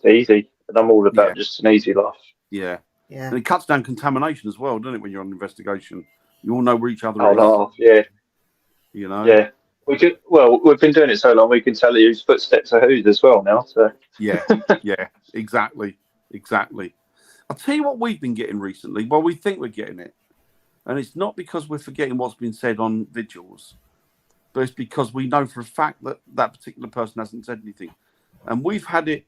Speaker 3: easy, and I'm all about just an easy life.
Speaker 1: Yeah. And it cuts down contamination as well, doesn't it? When you're on an investigation, you all know where each other is.
Speaker 3: No, yeah.
Speaker 1: Yeah.
Speaker 3: We've been doing it so long, we can tell you whose footsteps are whose as well now. So
Speaker 1: yeah, exactly. I'll tell you what we've been getting recently. Well, we think we're getting it. And it's not because we're forgetting what's been said on vigils, but it's because we know for a fact that that particular person hasn't said anything. And we've had it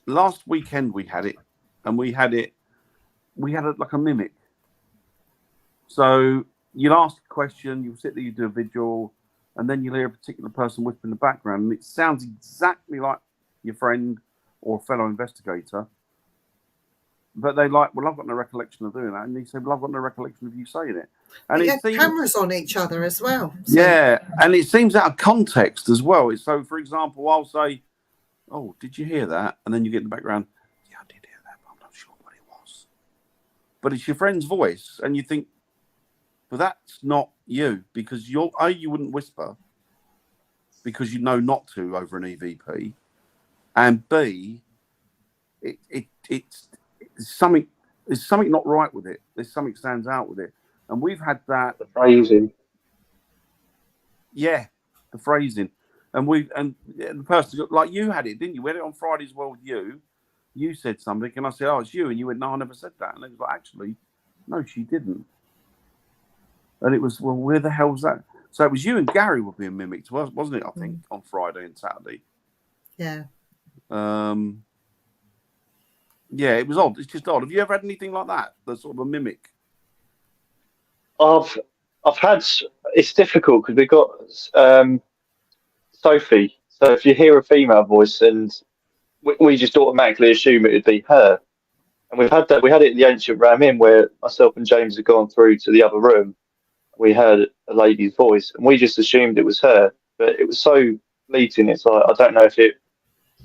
Speaker 1: last weekend. We had it like a mimic. So you'll ask a question, you'll sit there, you do a vigil, and then you'll hear a particular person whisper in the background, and it sounds exactly like your friend or fellow investigator. But they like, well, I've got no recollection of doing that. And he said, well, I've got no recollection of you saying it. And
Speaker 2: it seems cameras on each other as well.
Speaker 1: So. Yeah, and it seems out of context as well. So, for example, I'll say, oh, did you hear that? And then you get in the background, yeah, I did hear that, but I'm not sure what it was. But it's your friend's voice, and you think, well, that's not you, because you wouldn't whisper because you know not to over an EVP, and B, it's something. There's something not right with it. There's something stands out with it, and we've had that.
Speaker 3: The phrasing.
Speaker 1: Yeah, the phrasing, and the person like you had it, didn't you? We had it on Friday as well with you. You said something, and I said, "Oh, it's you," and you went, "No, I never said that." And it was like, actually, no, she didn't. And it was, well, where the hell was that? So it was you and Gary were being mimicked, wasn't it? I think on Friday and Saturday.
Speaker 2: Yeah.
Speaker 1: Yeah, it was odd. It's just odd. Have you ever had anything like that? The sort of a mimic?
Speaker 3: I've had. It's difficult because we've got Sophie. So if you hear a female voice, and we just automatically assume it would be her. And we've had that. We had it in the Ancient Ram Inn where myself and James had gone through to the other room. We heard a lady's voice, and we just assumed it was her. But it was so fleeting. It's like, I don't know if it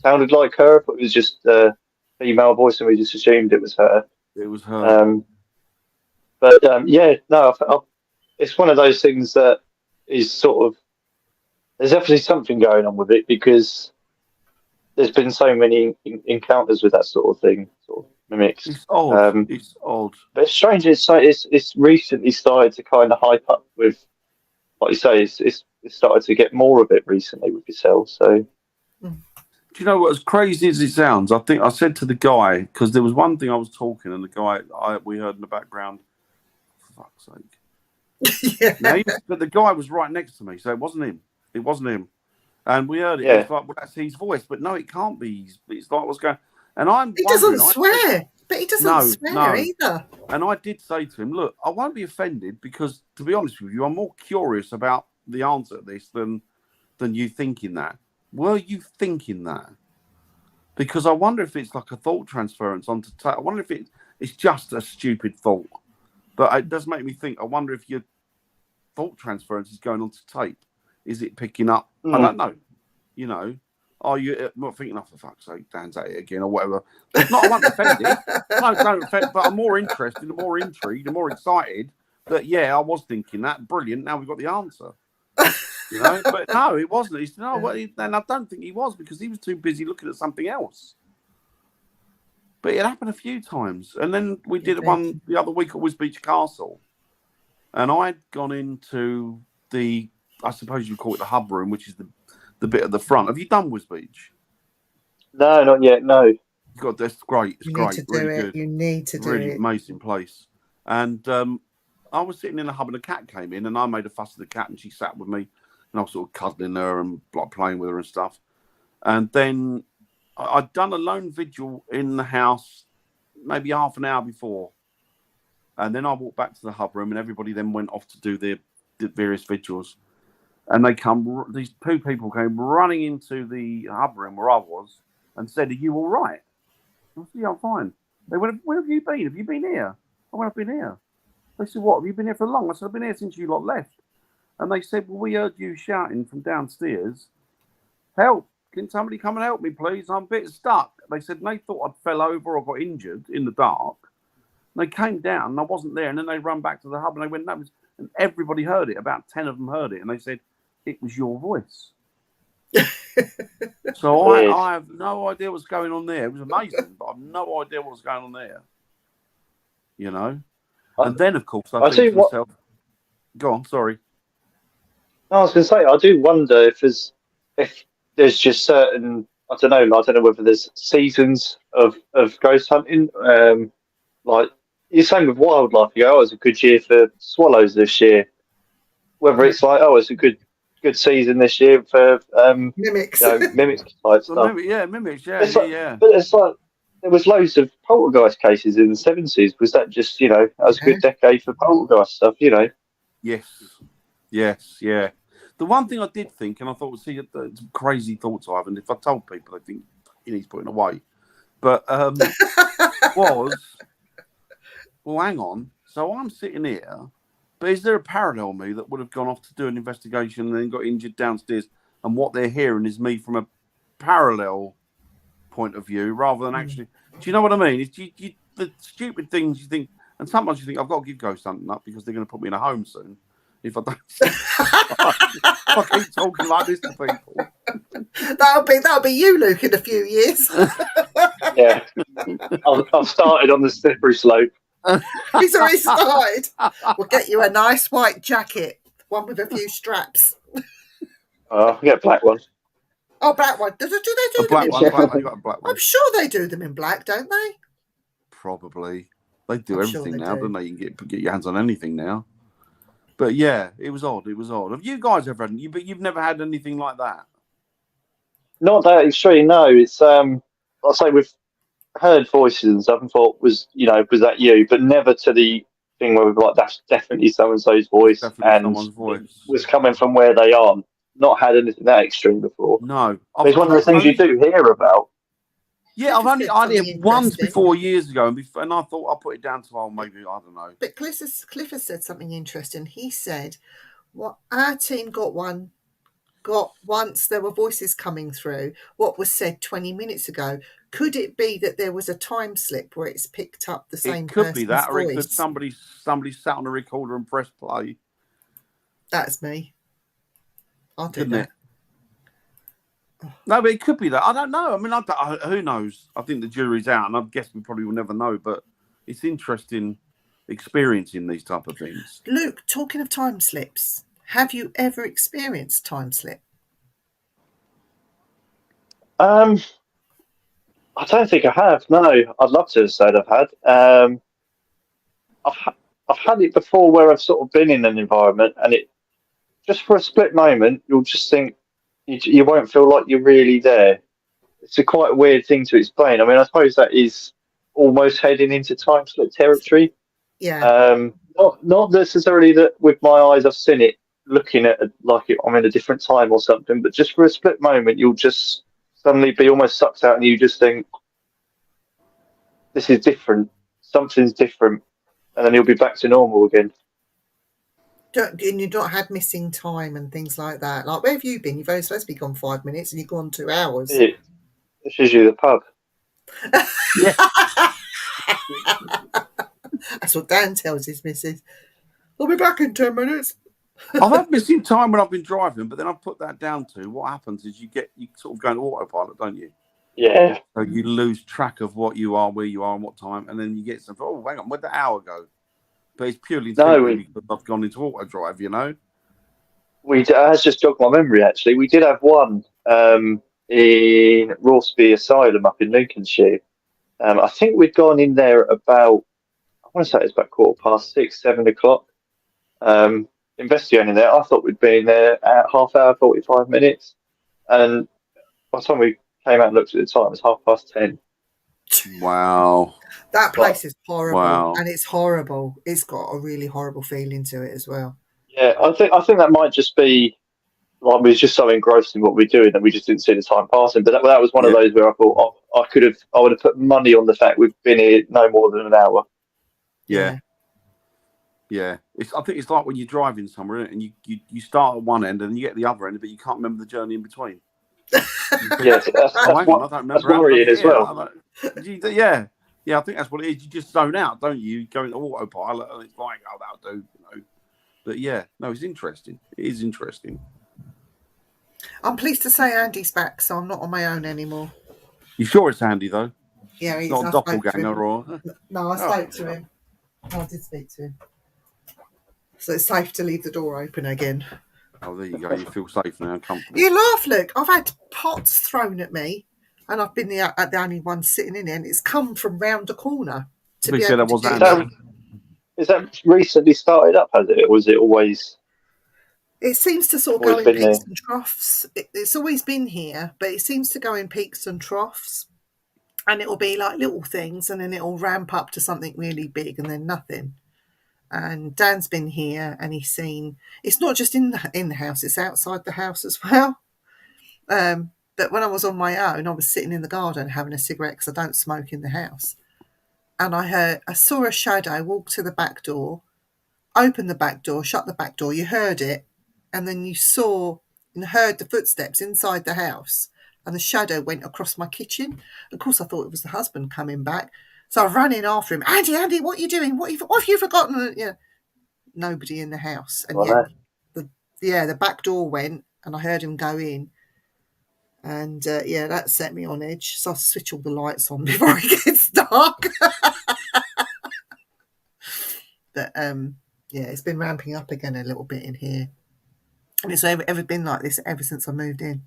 Speaker 3: sounded like her, if it was just a female voice, and we just assumed it was her.
Speaker 1: It was her.
Speaker 3: It's one of those things that is sort of. There's definitely something going on with it, because there's been so many encounters with that sort of thing, sort of mimics.
Speaker 1: It's odd. It's odd.
Speaker 3: But it's strange. It's recently started to kind of hype up with, like you say, it's started to get more of it recently with yourself. So,
Speaker 1: do you know what? As crazy as it sounds, I think I said to the guy, because there was one thing I was talking, and the guy we heard in the background. For fuck's sake!
Speaker 2: Yeah.
Speaker 1: Now, but the guy was right next to me, so it wasn't him. It wasn't him, and we heard it.
Speaker 3: Yeah.
Speaker 1: It's like, well, that's his voice, but no, it can't be. It's like what's going. And
Speaker 2: He doesn't swear, but he doesn't swear either.
Speaker 1: And I did say to him, look, I won't be offended, because, to be honest with you, I'm more curious about the answer to this than you thinking that. Were you thinking that? Because I wonder if it's like a thought transference onto tape. I wonder if it's just a stupid thought. But it does make me think, I wonder if your thought transference is going onto tape. Is it picking up? I don't know. You know. Are you not thinking, oh, for fuck's sake, Dan's at it again or whatever? Not, I won't offend it. No, don't offend, but I'm more interested, more intrigued, more excited that, yeah, I was thinking that. Brilliant. Now we've got the answer. You know, but no, it wasn't. He said, no, and I don't think he was, because he was too busy looking at something else. But it happened a few times. And then we did one the other week at Wisbeach Castle. And I'd gone into I suppose you call it the hub room, which is the bit at the front. Have you done Wisbeach?
Speaker 3: No, not yet. No.
Speaker 1: God, that's great. It's great. Really good.
Speaker 2: You need to do it.
Speaker 1: Really amazing place. And I was sitting in the hub, and a cat came in, and I made a fuss of the cat, and she sat with me, and I was sort of cuddling her and like playing with her and stuff. And then I'd done a lone vigil in the house maybe half an hour before. And then I walked back to the hub room, and everybody then went off to do their various vigils. And these two people came running into the hub room where I was and said, are you all right? I said, yeah, I'm fine. They went, where have you been? Have you been here? I went, I've been here. They said, what, have you been here for long? I said, I've been here since you lot left. And they said, well, we heard you shouting from downstairs, help, can somebody come and help me, please? I'm a bit stuck. They said, and they thought I'd fell over or got injured in the dark. And they came down, and I wasn't there. And then they ran back to the hub, and they went, no, and everybody heard it. About 10 of them heard it. And they said, it was your voice. So I have no idea what's going on there. It was amazing, but I have no idea what was going on there. You know? And then, of course, I think to myself, go on, sorry.
Speaker 3: No, I was going to say, I do wonder if there's just certain, I don't know whether there's seasons of ghost hunting. Like you're saying with wildlife, you go, oh, it's a good year for swallows this year. Whether it's like, oh, it's a good season this year for
Speaker 2: Mimics.
Speaker 3: mimics type stuff.
Speaker 1: Mimics,
Speaker 3: But it's like there was loads of poltergeist cases in the 70s. Was that just that was a good decade for poltergeist stuff?
Speaker 1: Yes. The one thing I did think, and I thought, see, it's crazy thoughts I have, and if I told people, they think he's putting away. But well, hang on. So I'm sitting here, but is there a parallel me that would have gone off to do an investigation and then got injured downstairs, and what they're hearing is me from a parallel point of view rather than actually? Do you know what I mean? It's the stupid things you think, and sometimes you think I've got to give ghosts something up because they're going to put me in a home soon. If I don't, I keep talking like this to people.
Speaker 2: That'll be you, Luke, in a few years.
Speaker 3: Yeah, I've started on the slippery slope.
Speaker 2: He's already started. We'll get you a nice white jacket, one with a few straps.
Speaker 3: I'll get a black one.
Speaker 2: Oh, black one. Do they do
Speaker 1: a black
Speaker 2: them in
Speaker 1: one?
Speaker 2: black? I'm sure they do them in black, don't they?
Speaker 1: Probably. They do everything now, don't they? You can get your hands on anything now. But yeah, it was odd. Have you guys ever had? But you've never had anything like that?
Speaker 3: Not that extreme. No, it's I'll say we've heard voices and stuff and thought was that you? But never to the thing where we've like that's definitely so and so's voice was coming from where they are. Not had anything that extreme before.
Speaker 1: No,
Speaker 3: it's one of the things you do hear about.
Speaker 1: Yeah, I did once before years ago, and I thought I'll put it down to maybe I don't know.
Speaker 2: But Cliff has said something interesting. He said, "What our team got once there were voices coming through. What was said 20 minutes ago? Could it be that there was a time slip where it's picked up the same? It
Speaker 1: could be that, or it could somebody sat on a recorder and pressed play.
Speaker 2: That's me. I'll do that.
Speaker 1: No, but it could be that. I don't know. I mean, who knows? I think the jury's out, and I guess we probably will never know. But it's interesting experiencing these type of things.
Speaker 2: Luke, talking of time slips, have you ever experienced time slip?
Speaker 3: I don't think I have. No, I'd love to have said I've had. I've had it before where I've sort of been in an environment, and it just for a split moment, you'll just think. You won't feel like you're really there. It's a quite weird thing to explain. I mean, I suppose that is almost heading into time slip territory.
Speaker 2: Yeah.
Speaker 3: Not necessarily that with my eyes I've seen it looking at I'm in a different time or something, but just for a split moment, you'll just suddenly be almost sucked out, and you just think, "This is different. Something's different," and then you'll be back to normal again.
Speaker 2: And you've not had missing time and things like that. Like, where have you been? You've only supposed to be gone 5 minutes and you've gone 2 hours.
Speaker 3: It's usually the pub.
Speaker 1: Yeah.
Speaker 2: That's what Dan tells his missus. I'll be back in 10 minutes.
Speaker 1: I've had missing time when I've been driving, but then I've put that down to what happens is you sort of go into autopilot, don't you?
Speaker 3: Yeah.
Speaker 1: So you lose track of what you are, where you are, and what time, and then you get something. Oh, hang on, where'd the hour go? But it's purely because I've gone into auto drive,
Speaker 3: That's just jogged my memory, actually. We did have one in Rawsby Asylum up in Lincolnshire. I think we'd gone in there about, I want to say it's about 6:15, 7 o'clock. Investigating there. I thought we'd been there at half hour, 45 minutes. And by the time we came out and looked at the time, it was 10:30.
Speaker 1: Wow.
Speaker 2: That place is horrible, and it's horrible. It's got a really horrible feeling to it as well.
Speaker 3: Yeah, I think that might just be like we was just so engrossed in what we're doing that we just didn't see the time passing. But that was one of those where I thought I would have put money on the fact we've been here no more than an hour.
Speaker 1: Yeah. I think it's like when you're driving somewhere and you start at one end and you get the other end, but you can't remember the journey in between.
Speaker 3: Yes, that's worrying as well.
Speaker 1: Yeah, I think that's what it is. You just zone out, don't you? You go into autopilot, and it's like, oh, that'll do. But yeah, no, it's interesting. It is interesting.
Speaker 2: I'm pleased to say Andy's back, so I'm not on my own anymore.
Speaker 1: You sure it's Andy though?
Speaker 2: Yeah, he's
Speaker 1: not a doppelganger, or
Speaker 2: no? I spoke to him. I did speak to him. So it's safe to leave the door open again.
Speaker 1: Oh, there you go. You feel safe now and comfortable.
Speaker 2: You laugh, Luke. I've had pots thrown at me, and I've been the only one sitting in it, and it's come from round the corner. to be able to do
Speaker 3: that. Is that recently started up, has it? Or was it always...
Speaker 2: It seems to sort of go in peaks and troughs. It's always been here, but it seems to go in peaks and troughs. And it will be like little things, and then it will ramp up to something really big, and then nothing. And Dan's been here, and he's seen. It's not just in the house; it's outside the house as well. But when I was on my own, I was sitting in the garden having a cigarette because I don't smoke in the house, and I saw a shadow walk to the back door, open the back door, shut the back door. You heard it, and then you saw and heard the footsteps inside the house. And the shadow went across my kitchen. Of course, I thought it was the husband coming back. So I ran in after him. Andy, what are you doing? What have you forgotten? Yeah, nobody in the house. And yet, the back door went, and I heard him go in. And that set me on edge. So I switch all the lights on before it gets dark. But it's been ramping up again a little bit in here, and it's ever been like this ever since I moved in.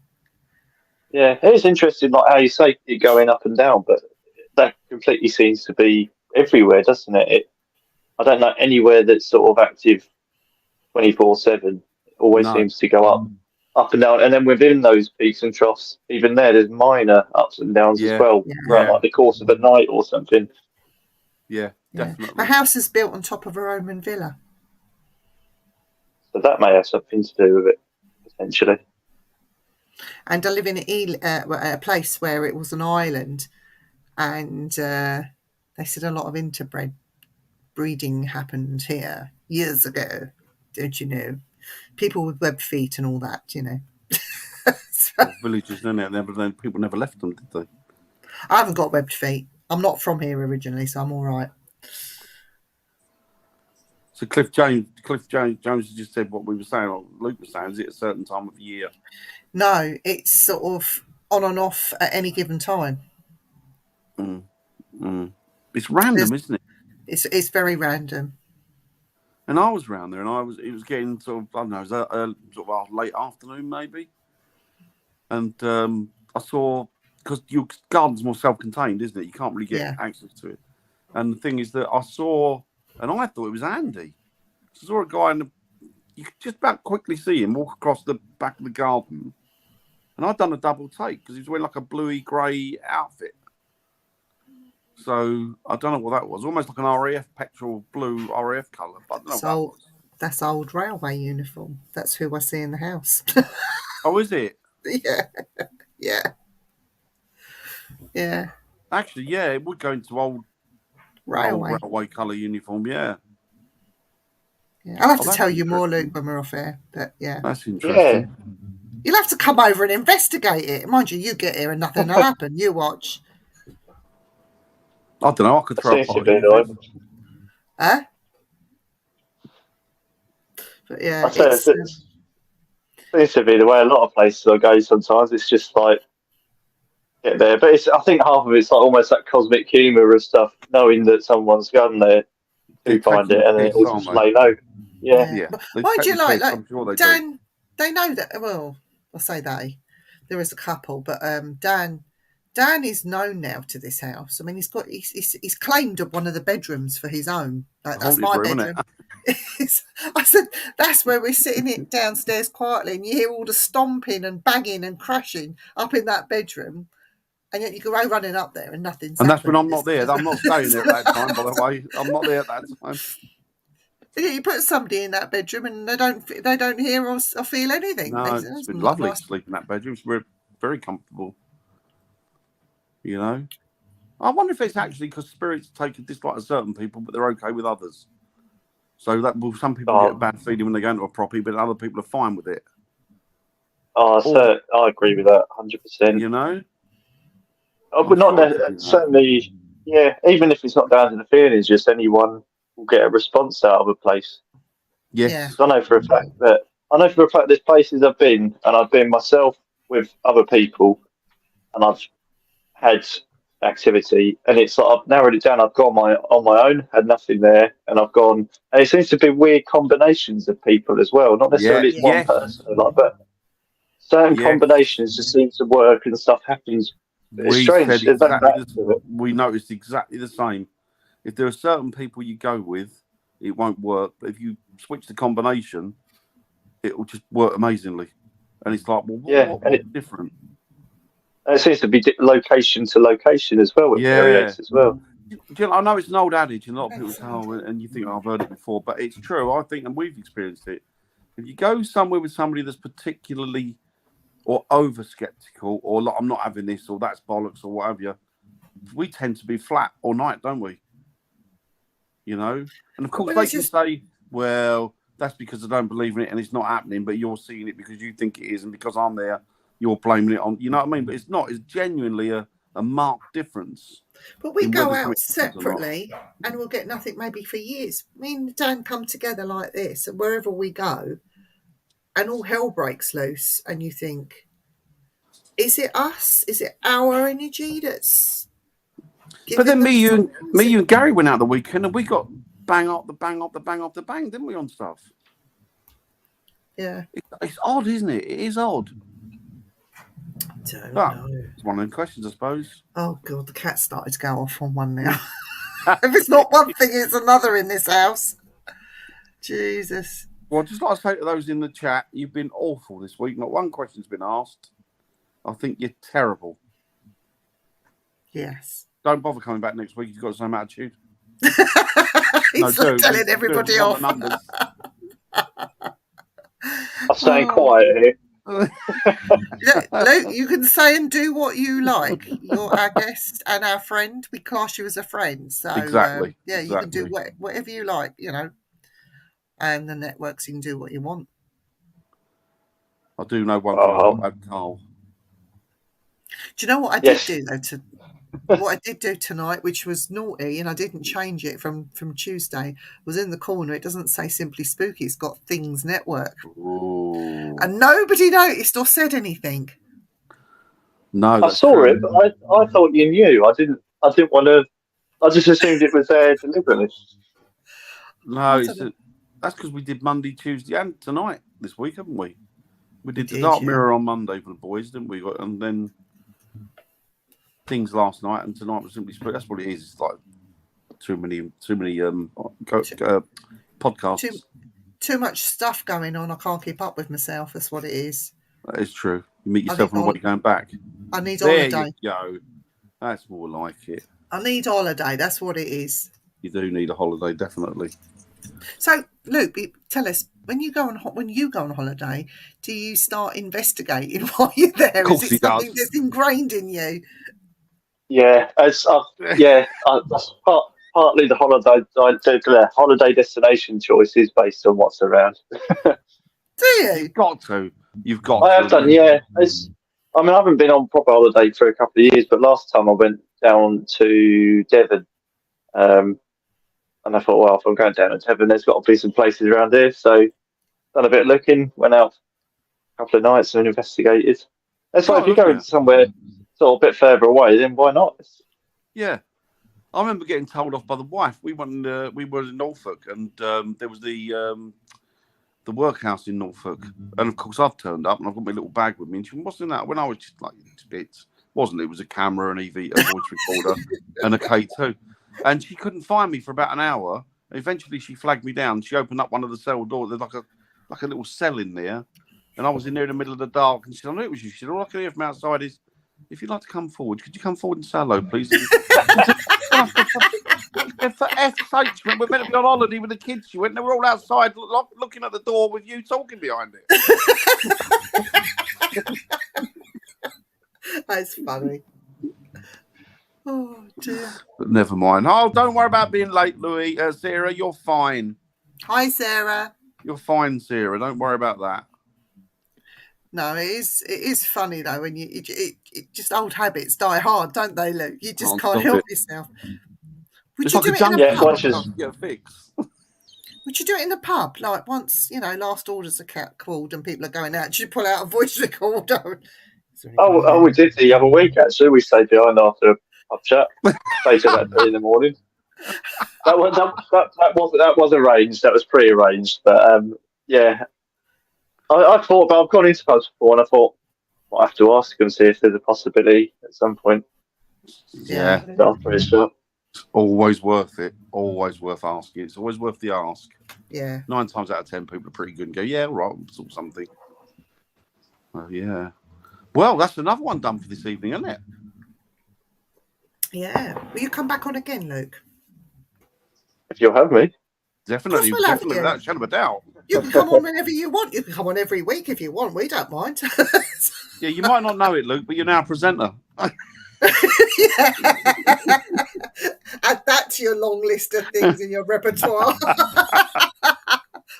Speaker 3: Yeah, it's interesting, like how you say it going up and down, but that completely seems to be everywhere, doesn't it? I don't know anywhere that's sort of active 24/7. It always seems to go up and down, and then within those peaks and troughs, even there's minor ups and downs as well, throughout like the course of a night or something.
Speaker 1: Yeah, definitely.
Speaker 2: The house is built on top of a Roman villa,
Speaker 3: so that may have something to do with it potentially.
Speaker 2: And I live in a place where it was an island, and they said a lot of interbred breeding happened here years ago. Don't you know? People with webbed feet and all that, you know.
Speaker 1: Villages, didn't it? People never left them, did they?
Speaker 2: I haven't got webbed feet. I'm not from here originally, so I'm all right.
Speaker 1: So Cliff Jones just said what we were saying, or Luke was saying, is it a certain time of year?
Speaker 2: No, it's sort of on and off at any given time.
Speaker 1: It's random, isn't it?
Speaker 2: It's very random.
Speaker 1: And I was round there, and it was getting sort of, I don't know, it was sort of late afternoon maybe. And I saw, because your garden's more self-contained, isn't it? You can't really get access to it. And the thing is that I saw, and I thought it was Andy. So I saw a guy, you could just about quickly see him walk across the back of the garden. And I'd done a double take because he was wearing like a bluey grey outfit. So I don't know what that was. Almost like an RAF petrol blue RAF colour. But I don't know what that was.
Speaker 2: That's old railway uniform. That's who I see in the house.
Speaker 1: Oh, is it?
Speaker 2: Yeah.
Speaker 1: Actually, yeah, it would go into old railway colour uniform. Yeah.
Speaker 2: I'll have to tell you more, Luke, when we're off air. But yeah,
Speaker 1: that's interesting.
Speaker 3: Yeah.
Speaker 2: You'll have to come over and investigate it. Mind you, you get here and nothing will happen. You watch.
Speaker 1: I don't know. I could throw a party.
Speaker 2: Huh? But yeah,
Speaker 3: it seems to be the way a lot of places I go sometimes. It's just like get there, but I think half of it's like almost that cosmic humour of stuff, knowing that someone's gone there to find it, and then it'll just lay low. Yeah.
Speaker 2: Mind you, like Dan, they know that. Well, I'll say they. There is a couple, but Dan is known now to this house. I mean, he's claimed one of the bedrooms for his own. That's my bedroom. I said that's where we're sitting it downstairs quietly, and you hear all the stomping and banging and crashing up in that bedroom, and yet you go running up there and nothing's.
Speaker 1: And that's when I'm not there. I'm not staying there at that time. By the way, I'm not there at that time.
Speaker 2: Yeah, you put somebody in that bedroom and they don't hear or feel anything.
Speaker 1: No, it's been lovely to sleep in that bedroom. We're very comfortable. You know, I wonder if it's actually because spirits take a dislike to certain people, but they're okay with others. So that some people get a bad feeling when they go into a property, but other people are fine with it.
Speaker 3: I agree with that 100%.
Speaker 1: You know,
Speaker 3: but not certainly. Yeah, even if it's not down to the feelings, just anyone will get a response out of a place.
Speaker 1: Yes.
Speaker 3: I know for a fact there's places I've been, and I've been myself with other people, and I've had activity, and it's like I've narrowed it down. I've gone on my own, had nothing there, and I've gone, and it seems to be weird combinations of people as well. Not necessarily it's one person, but certain combinations just seem to work and stuff happens. It's strange.
Speaker 1: We noticed exactly the same. If there are certain people you go with, it won't work. But if you switch the combination, it will just work amazingly. And it's like, well, what's different?
Speaker 3: And it seems to be location to location as well with variates as well.
Speaker 1: I know it's an old adage, and a lot of people say, "Oh," and you think, "I've heard it before," but it's true. I think, and we've experienced it. If you go somewhere with somebody that's particularly or over skeptical, or like, I'm not having this, or that's bollocks, or whatever, we tend to be flat all night, don't we? You know, and of course they can say, "Well, that's because I don't believe in it, and it's not happening." But you're seeing it because you think it is, and because I'm there, you're blaming it on. You know what I mean? But it's not. It's genuinely a marked difference.
Speaker 2: But we go out separately and we'll get nothing maybe for years. Me and Dan come together like this, and wherever we go, and all hell breaks loose, and you think, is it us? Is it our energy that's...
Speaker 1: But then me, you and Gary went out the weekend, and we got bang up the bang, didn't we, on stuff?
Speaker 2: Yeah.
Speaker 1: It's odd, isn't it? It is odd.
Speaker 2: Don't know.
Speaker 1: It's one of them questions, I suppose.
Speaker 2: Oh God, the cat started to go off on one now. If it's not one thing, it's another in this house. Jesus.
Speaker 1: Well, just like I say to those in the chat, you've been awful this week. Not one question's been asked. I think you're terrible.
Speaker 2: Yes.
Speaker 1: Don't bother coming back next week if you've got the same attitude.
Speaker 2: He's telling everybody off.
Speaker 3: I'm staying quiet here.
Speaker 2: Luke, you can say and do what you like. You're our guest and our friend. We class you as a friend. So
Speaker 1: exactly.
Speaker 2: You can do whatever you like, you know. And the networks, you can do what you want.
Speaker 1: I do know one thing about Carl.
Speaker 2: Do you know what I did do though? What I did do tonight, which was naughty, and I didn't change it from Tuesday, was in the corner. It doesn't say Simply Spooky. It's got Things Network.
Speaker 1: Ooh.
Speaker 2: And nobody noticed or said anything.
Speaker 3: No, I saw it, but I thought you knew. I didn't want to. I just assumed it was there deliberately.
Speaker 1: No, that's because we did Monday, Tuesday, and tonight this week, haven't we? We did the Dark Mirror on Monday for the boys, didn't we? And then Things last night, and tonight was Simply Spooky. That's what it is. It's like too many podcasts.
Speaker 2: Too much stuff going on. I can't keep up with myself. That's what it is.
Speaker 1: That is true. You meet yourself on the way going back.
Speaker 2: I need holiday.
Speaker 1: There you go. That's more like it.
Speaker 2: I need holiday. That's what it is.
Speaker 1: You do need a holiday, definitely.
Speaker 2: So, Luke, tell us, when you go on holiday, do you start investigating while you're there?
Speaker 1: Of course
Speaker 2: is it something that's ingrained in you?
Speaker 3: Yeah, that's partly the holiday destination choice is based on what's around.
Speaker 2: Do you?
Speaker 1: You've got.
Speaker 3: I have done, yeah. I haven't been on proper holiday for a couple of years, but last time I went down to Devon, and I thought, well, if I'm going down to Devon, there's got to be some places around here. So, done a bit of looking, went out a couple of nights and investigated. That's why if you go somewhere sort of a bit further away, then why not?
Speaker 1: Yeah. I remember getting told off by the wife. We were in Norfolk, and there was the workhouse in Norfolk, and of course I've turned up and I've got my little bag with me. And she went, "What's in that?" When I was just like, "Bits." Wasn't it? It was a camera, an EV, a voice recorder, and a K2. And she couldn't find me for about an hour. Eventually, she flagged me down. She opened up one of the cell doors. There's like a little cell in there, and I was in there in the middle of the dark. And she said, "I knew it was you." She said, "All I can hear from outside is, if you'd like to come forward, could you come forward and say hello, please?" For F's sake, we're meant to be on holiday with the kids. She went, they were all outside looking at the door with you talking behind it.
Speaker 2: That's funny. Oh, dear.
Speaker 1: But never mind. Oh, don't worry about being late, Louis. Sarah, you're fine.
Speaker 2: Hi, Sarah.
Speaker 1: You're fine, Sarah. Don't worry about that.
Speaker 2: No, it is funny though when it just old habits die hard, don't they, Luke? You just can't help yourself. Would you do it in a pub? Would you do it in the pub? Like once, last orders are called and people are going out, do you pull out a voice recorder?
Speaker 3: We did the other week actually. We stayed behind after a pub chat. Stayed till about 3 in the morning. That was arranged. That was pre-arranged. But yeah. I thought about, I've gone into pubs before and I thought, I have to ask and see if there's a possibility at some point.
Speaker 1: Yeah.
Speaker 3: After his shot.
Speaker 1: It's always worth it. Always worth asking. It's always worth the ask.
Speaker 2: Yeah.
Speaker 1: 9 times out of 10, people are pretty good and go, yeah, all right, or something. Yeah. Well, that's another one done for this evening, isn't it?
Speaker 2: Yeah. Will you come back on again, Luke?
Speaker 3: If you'll have me.
Speaker 1: Definitely,
Speaker 2: we'll
Speaker 1: definitely, without a shadow of a doubt.
Speaker 2: You can come on whenever you want. You can come on every week if you want. We don't mind.
Speaker 1: Yeah, you might not know it, Luke, but you're now a presenter.
Speaker 2: Yeah. Add that to your long list of things in your repertoire.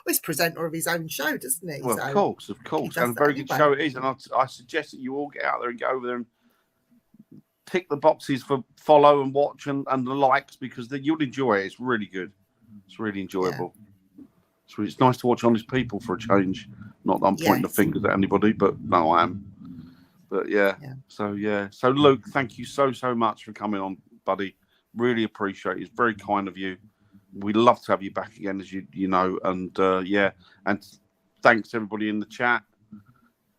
Speaker 2: He's presenter of his own show, doesn't he?
Speaker 1: Well,
Speaker 2: so
Speaker 1: of course. And a very good show it is. And I suggest that you all get out there and go over there and tick the boxes for follow and watch and the likes, because you'll enjoy it. It's really good. It's really enjoyable. Yeah. It's nice to watch honest people for a change. Not that I'm pointing the fingers at anybody, but no, I am. But yeah. So Luke, thank you so much for coming on, buddy. Really appreciate it. It's very kind of you. We'd love to have you back again, as you know. And and thanks to everybody in the chat.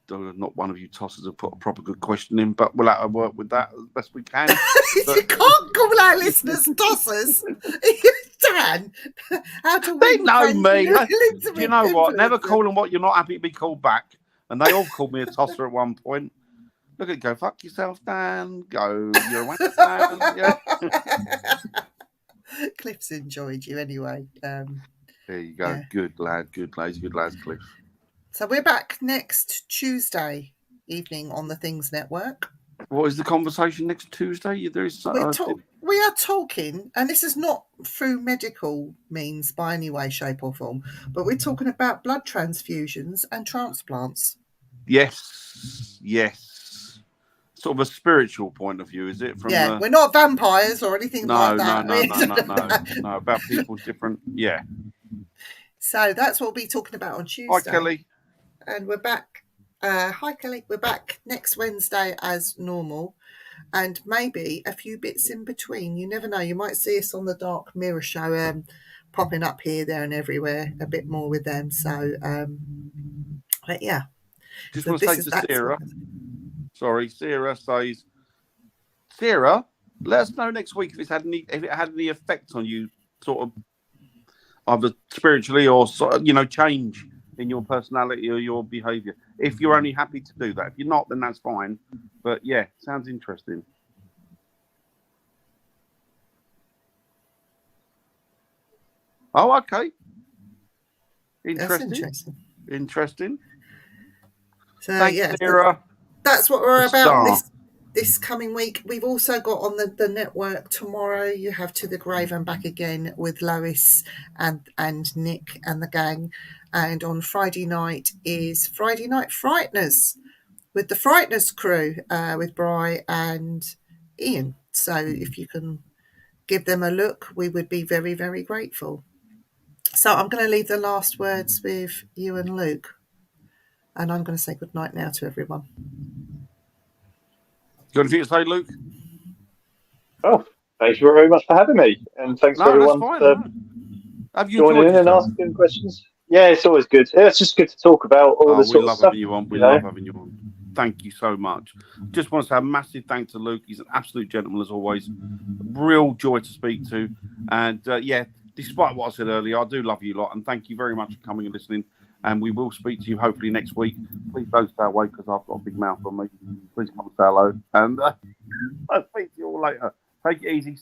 Speaker 1: Not one of you tossers have put a proper good question in, but we'll have to work with that as best we can.
Speaker 2: You can't call our listeners tossers. Dan, how do
Speaker 1: they know me?
Speaker 2: Do
Speaker 1: you know what? Never call them what you're not happy to be called back. And they all called me a tosser at one point. Look at it, go, fuck yourself, Dan. Go, you're a wank, Dan. Yeah.
Speaker 2: Cliff's enjoyed you anyway.
Speaker 1: There you go. Yeah. Good lad, Cliff.
Speaker 2: So we're back next Tuesday evening on the Things Network.
Speaker 1: What is the conversation next Tuesday? There is.
Speaker 2: We are talking, and this is not through medical means by any way, shape, or form, but we're talking about blood transfusions and transplants.
Speaker 1: Yes. Sort of a spiritual point of view, is it?
Speaker 2: We're not vampires or anything like that.
Speaker 1: No, about people's different. Yeah.
Speaker 2: So that's what we'll be talking about on Tuesday.
Speaker 1: Hi, Kelly.
Speaker 2: And we're back. Hi, Kelly. We're back next Wednesday as normal, and maybe a few bits in between. You never know. You might see us on the Dark Mirror show, popping up here, there, and everywhere a bit more with them. So, but yeah.
Speaker 1: Just want to say to Sarah. Sorry, Sarah says, Sarah, let us know next week if it had any effect on you, sort of either spiritually or change in your personality or your behaviour. If you're only happy to do that, if you're not, then that's fine. But yeah, sounds interesting. Oh, okay. Interesting.
Speaker 2: So
Speaker 1: thanks, Sarah.
Speaker 2: That's what we're about this coming week. We've also got on the network tomorrow, you have To the Grave and Back Again with Lois and Nick and the gang. And on Friday night is Friday Night Frighteners with the Frighteners crew, with Bri and Ian. So if you can give them a look, we would be very, very grateful. So I'm going to leave the last words with you and Luke. And I'm going to say good night now to everyone.
Speaker 1: You got anything to say, Luke?
Speaker 3: Oh, thank you very much for having me. And thanks to everyone for joining in and asking questions. Yeah, it's always good. It's just good to talk about all this sort of stuff.
Speaker 1: We love having you on. Thank you so much. Just want to say a massive thanks to Luke. He's an absolute gentleman, as always. Real joy to speak to. And, despite what I said earlier, I do love you a lot. And thank you very much for coming and listening. And we will speak to you hopefully next week. Please don't stay away because I've got a big mouth on me. Please come and say hello. And I'll speak to you all later. Take it easy.